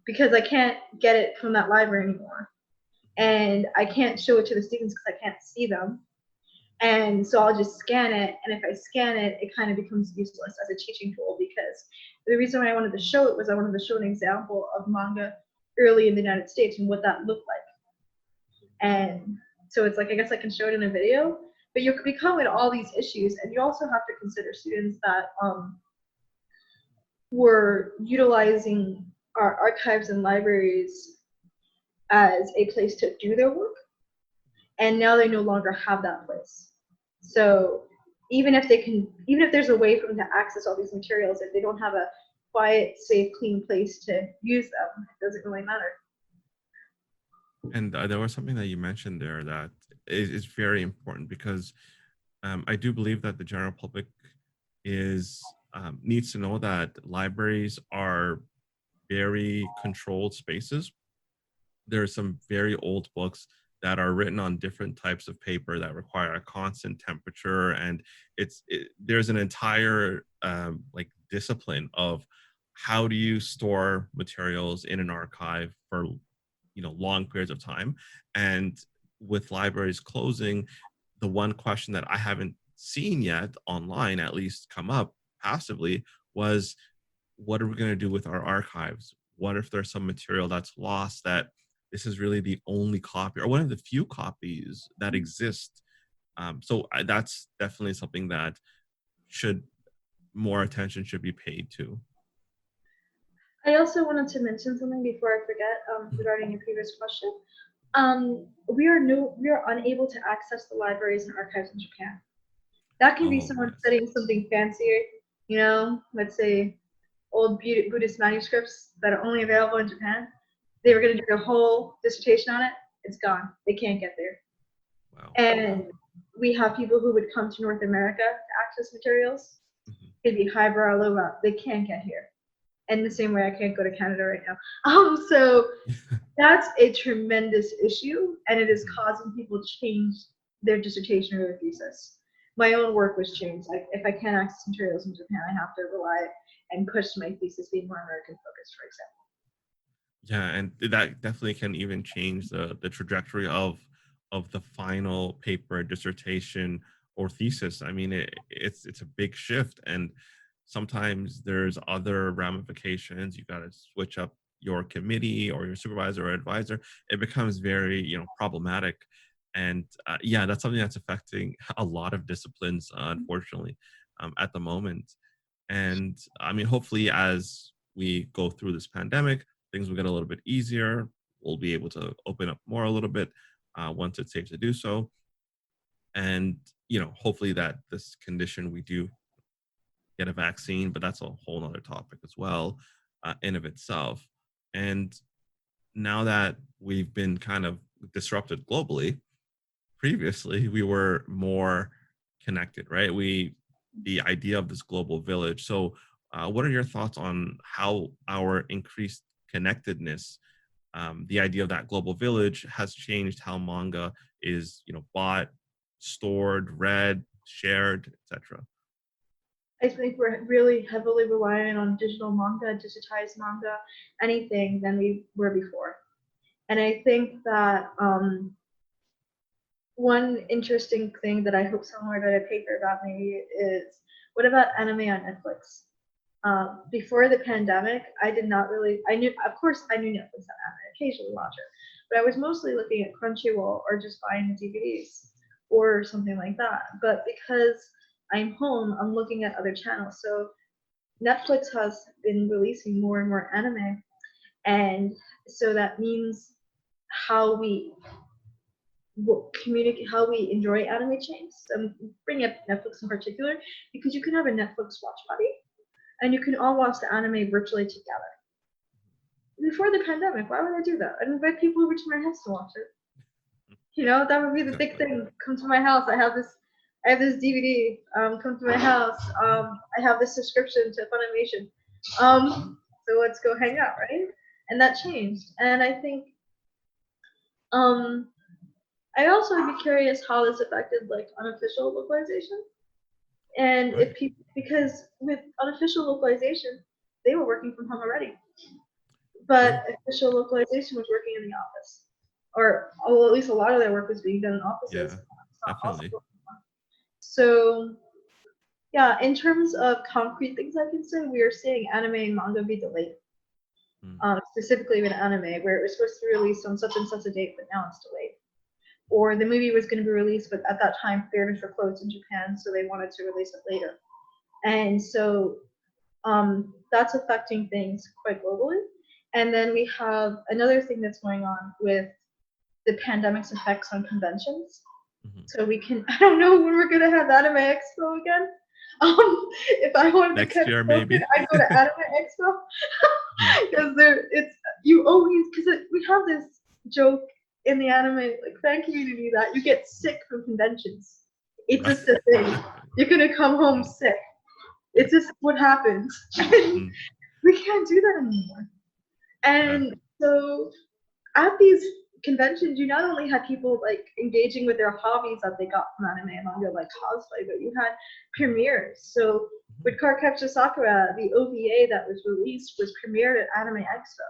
because I can't get it from that library anymore. And I can't show it to the students because I can't see them. And so I'll just scan it. And if I scan it, it kind of becomes useless as a teaching tool, because the reason why I wanted to show it was I wanted to show an example of manga early in the United States and what that looked like. And so it's like, I guess I can show it in a video, but you're becoming all these issues. And you also have to consider students that were utilizing our archives and libraries as a place to do their work, and now they no longer have that place. So even if there's a way for them to access all these materials, if they don't have a quiet, safe, clean place to use them, it doesn't really matter. And there was something that you mentioned there that is very important because I do believe that the general public is needs to know that libraries are very controlled spaces. There are some very old books that are written on different types of paper that require a constant temperature, and there's an entire like discipline of how do you store materials in an archive for long periods of time. And with libraries closing, the one question that I haven't seen yet online at least come up, passively was, what are we going to do with our archives? What if there's some material that's lost, that this is really the only copy or one of the few copies that exist? That's definitely something that should more attention should be paid to. I also wanted to mention something before I forget, Mhm. regarding your previous question. We are unable to access the libraries and archives in Japan. That can be Oh, someone yes. studying something fancier, let's say old Buddhist manuscripts that are only available in Japan. They were Mhm. going to do a whole dissertation on it. It's gone. They can't get there. Wow. And we have people who would come to North America to access materials. Mhm. It'd be highbrow all over. They can't get here. And the same way I can't go to Canada right now. So that's a tremendous issue, and it is Mhm. causing people to change their dissertation or their thesis. My own work was changed. Like, if I can't access materials in Japan, I have to rely and push my thesis being more American focused, for example. Yeah, and that definitely can even change the trajectory of the final paper, dissertation, or thesis. I mean, it's a big shift, and sometimes there's other ramifications. You got to switch up your committee or your supervisor or advisor. It becomes very, problematic, and yeah, that's something that's affecting a lot of disciplines, unfortunately, at the moment. And I mean, hopefully, as we go through this pandemic, things will get a little bit easier. We'll be able to open up more a little bit once it's safe to do so. And, hopefully that this condition, we do get a vaccine, but that's a whole nother topic as well, in of itself. And now that we've been kind of disrupted globally, previously we were more connected, right? The idea of this global village. So, what are your thoughts on how our increased connectedness, the idea of that global village, has changed how manga is, bought, stored, read, shared, etc.? I think we're really heavily reliant on digital manga, digitized manga, anything than we were before. And I think that one interesting thing that I hope someone wrote a paper about maybe is, what about anime on Netflix? Before the pandemic, I did not really. I knew, of course, I knew Netflix on anime, occasionally watch it, but I was mostly looking at Crunchyroll or just buying the DVDs or something like that. But because I'm home, I'm looking at other channels. So Netflix has been releasing more and more anime, and so that means how we communicate, how we enjoy anime changes. I'm bringing up Netflix in particular because you can have a Netflix watch party and you can all watch the anime virtually together. Before the pandemic, why would I do that? I'd invite people over to my house to watch it. That would be the big Exactly. thing. Come to my house. I have this DVD. Come to my house. I have this subscription to Funimation. So let's go hang out, right? And that changed. And I think um, I also would be curious how this affected like unofficial localization. And Right. if people, because with unofficial localization, they were working from home already, True. but official localization was working in the office, or well, at least a lot of their work was being done in offices. Yeah, It's not definitely. possible. So yeah, in terms of concrete things I can say, we are seeing anime and manga be delayed. Mm. Specifically with anime, where it was supposed to be released on such and such a date, but now it's delayed. Or the movie was going to be released, but at that time theaters were closed in Japan, so they wanted to release it later. And so that's affecting things quite globally. And then we have another thing that's going on with the pandemic's effects on conventions. Mhm. So we can, I don't know when we're going to have Anime Expo again. If I wanted to Next catch year, COVID, maybe. I'd go to Anime Expo Mhm. because it's you always, because we have this joke in the anime like fan community that you get sick from conventions. It's Right. just a thing. You're gonna come home Mhm. sick. Yeah. It's just what happens. And Mhm. we can't do that anymore. Yeah. And so at these conventions, you not only had people like engaging with their hobbies that they got from anime and manga, like cosplay, but you had Mhm. premieres. So Mhm. with Cardcaptor Sakura, the OVA that was released was premiered at Anime Expo.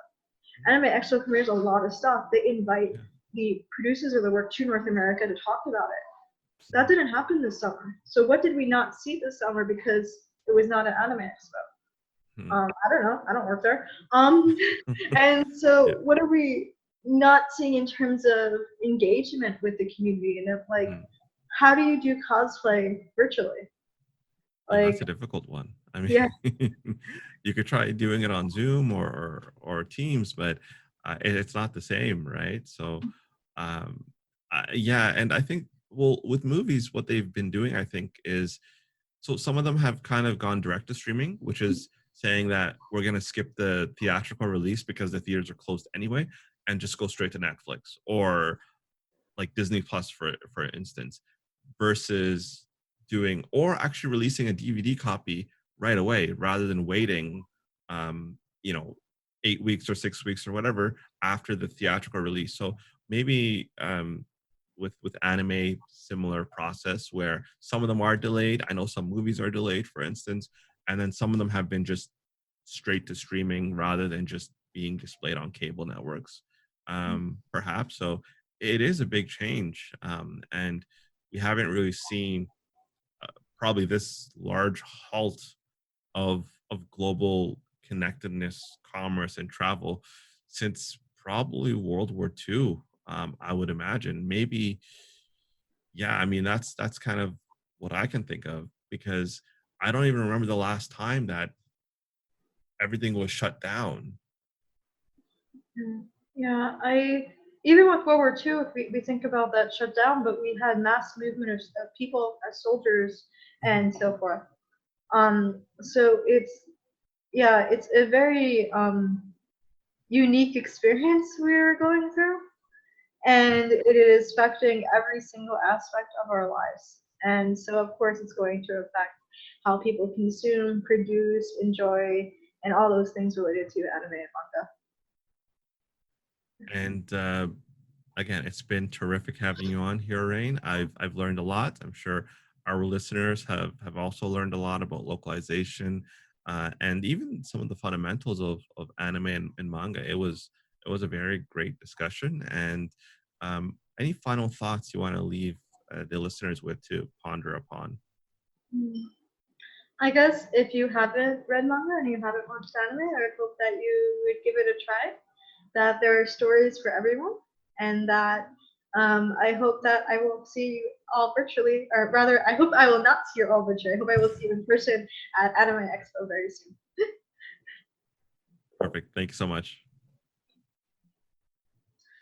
Anime Expo premieres a lot of stuff. They invite Yeah. the producers of the work to North America to talk about it. That Mhm. didn't happen this summer. So what did we not see this summer because it was not an anime expo. Hmm. I don't know. I don't work there. And Yeah. so what are we not seeing in terms of engagement with the community and of like Mhm. how do you do cosplay virtually? Yeah, that's Like a difficult one. I mean, yeah. you could try doing it on Zoom or Teams, but it's not the same, right? So, um, yeah, and I think well with movies, what they've been doing, I think, is so some of them have kind of gone direct to streaming, which is saying that we're going to skip the theatrical release because the theaters are closed anyway, and just go straight to Netflix or like Disney Plus, for instance, versus doing or actually releasing a DVD copy right away rather than waiting, you know, 8 weeks or 6 weeks or whatever after the theatrical release. So maybe with anime, similar process where some of them are delayed. I know some movies are delayed, for instance, and then some of them have been just straight to streaming rather than just being displayed on cable networks, perhaps. So it is a big change, and we haven't really seen probably this large halt of global connectedness, commerce, and travel since probably World War II. I would imagine maybe, yeah. I mean, that's kind of what I can think of because I don't even remember the last time that everything was shut down. Mm. Yeah, I even with World War II, if we think about that shutdown, but we had mass movement of people as soldiers Mhm. and so forth. So it's yeah, it's a very unique experience we're going through, Yeah. and it is affecting every single aspect of our lives. And so, of course, it's going to affect how people consume, produce, enjoy, and all those things related to anime and manga. And again, it's been terrific having you on here, Rain. I've learned a lot. I'm sure our listeners have also learned a lot about localization and even some of the fundamentals of anime and manga. It was a very great discussion. And any final thoughts you want to leave the listeners with to ponder upon? Hmm. I guess if you haven't read manga and you haven't watched anime, I would hope that you would give it a try. That there are stories for everyone, and that I hope that I will see you all virtually, or rather, I hope I will not see you all virtually. I hope I will see you in person at Anime Expo very soon. Perfect. Thank you so much.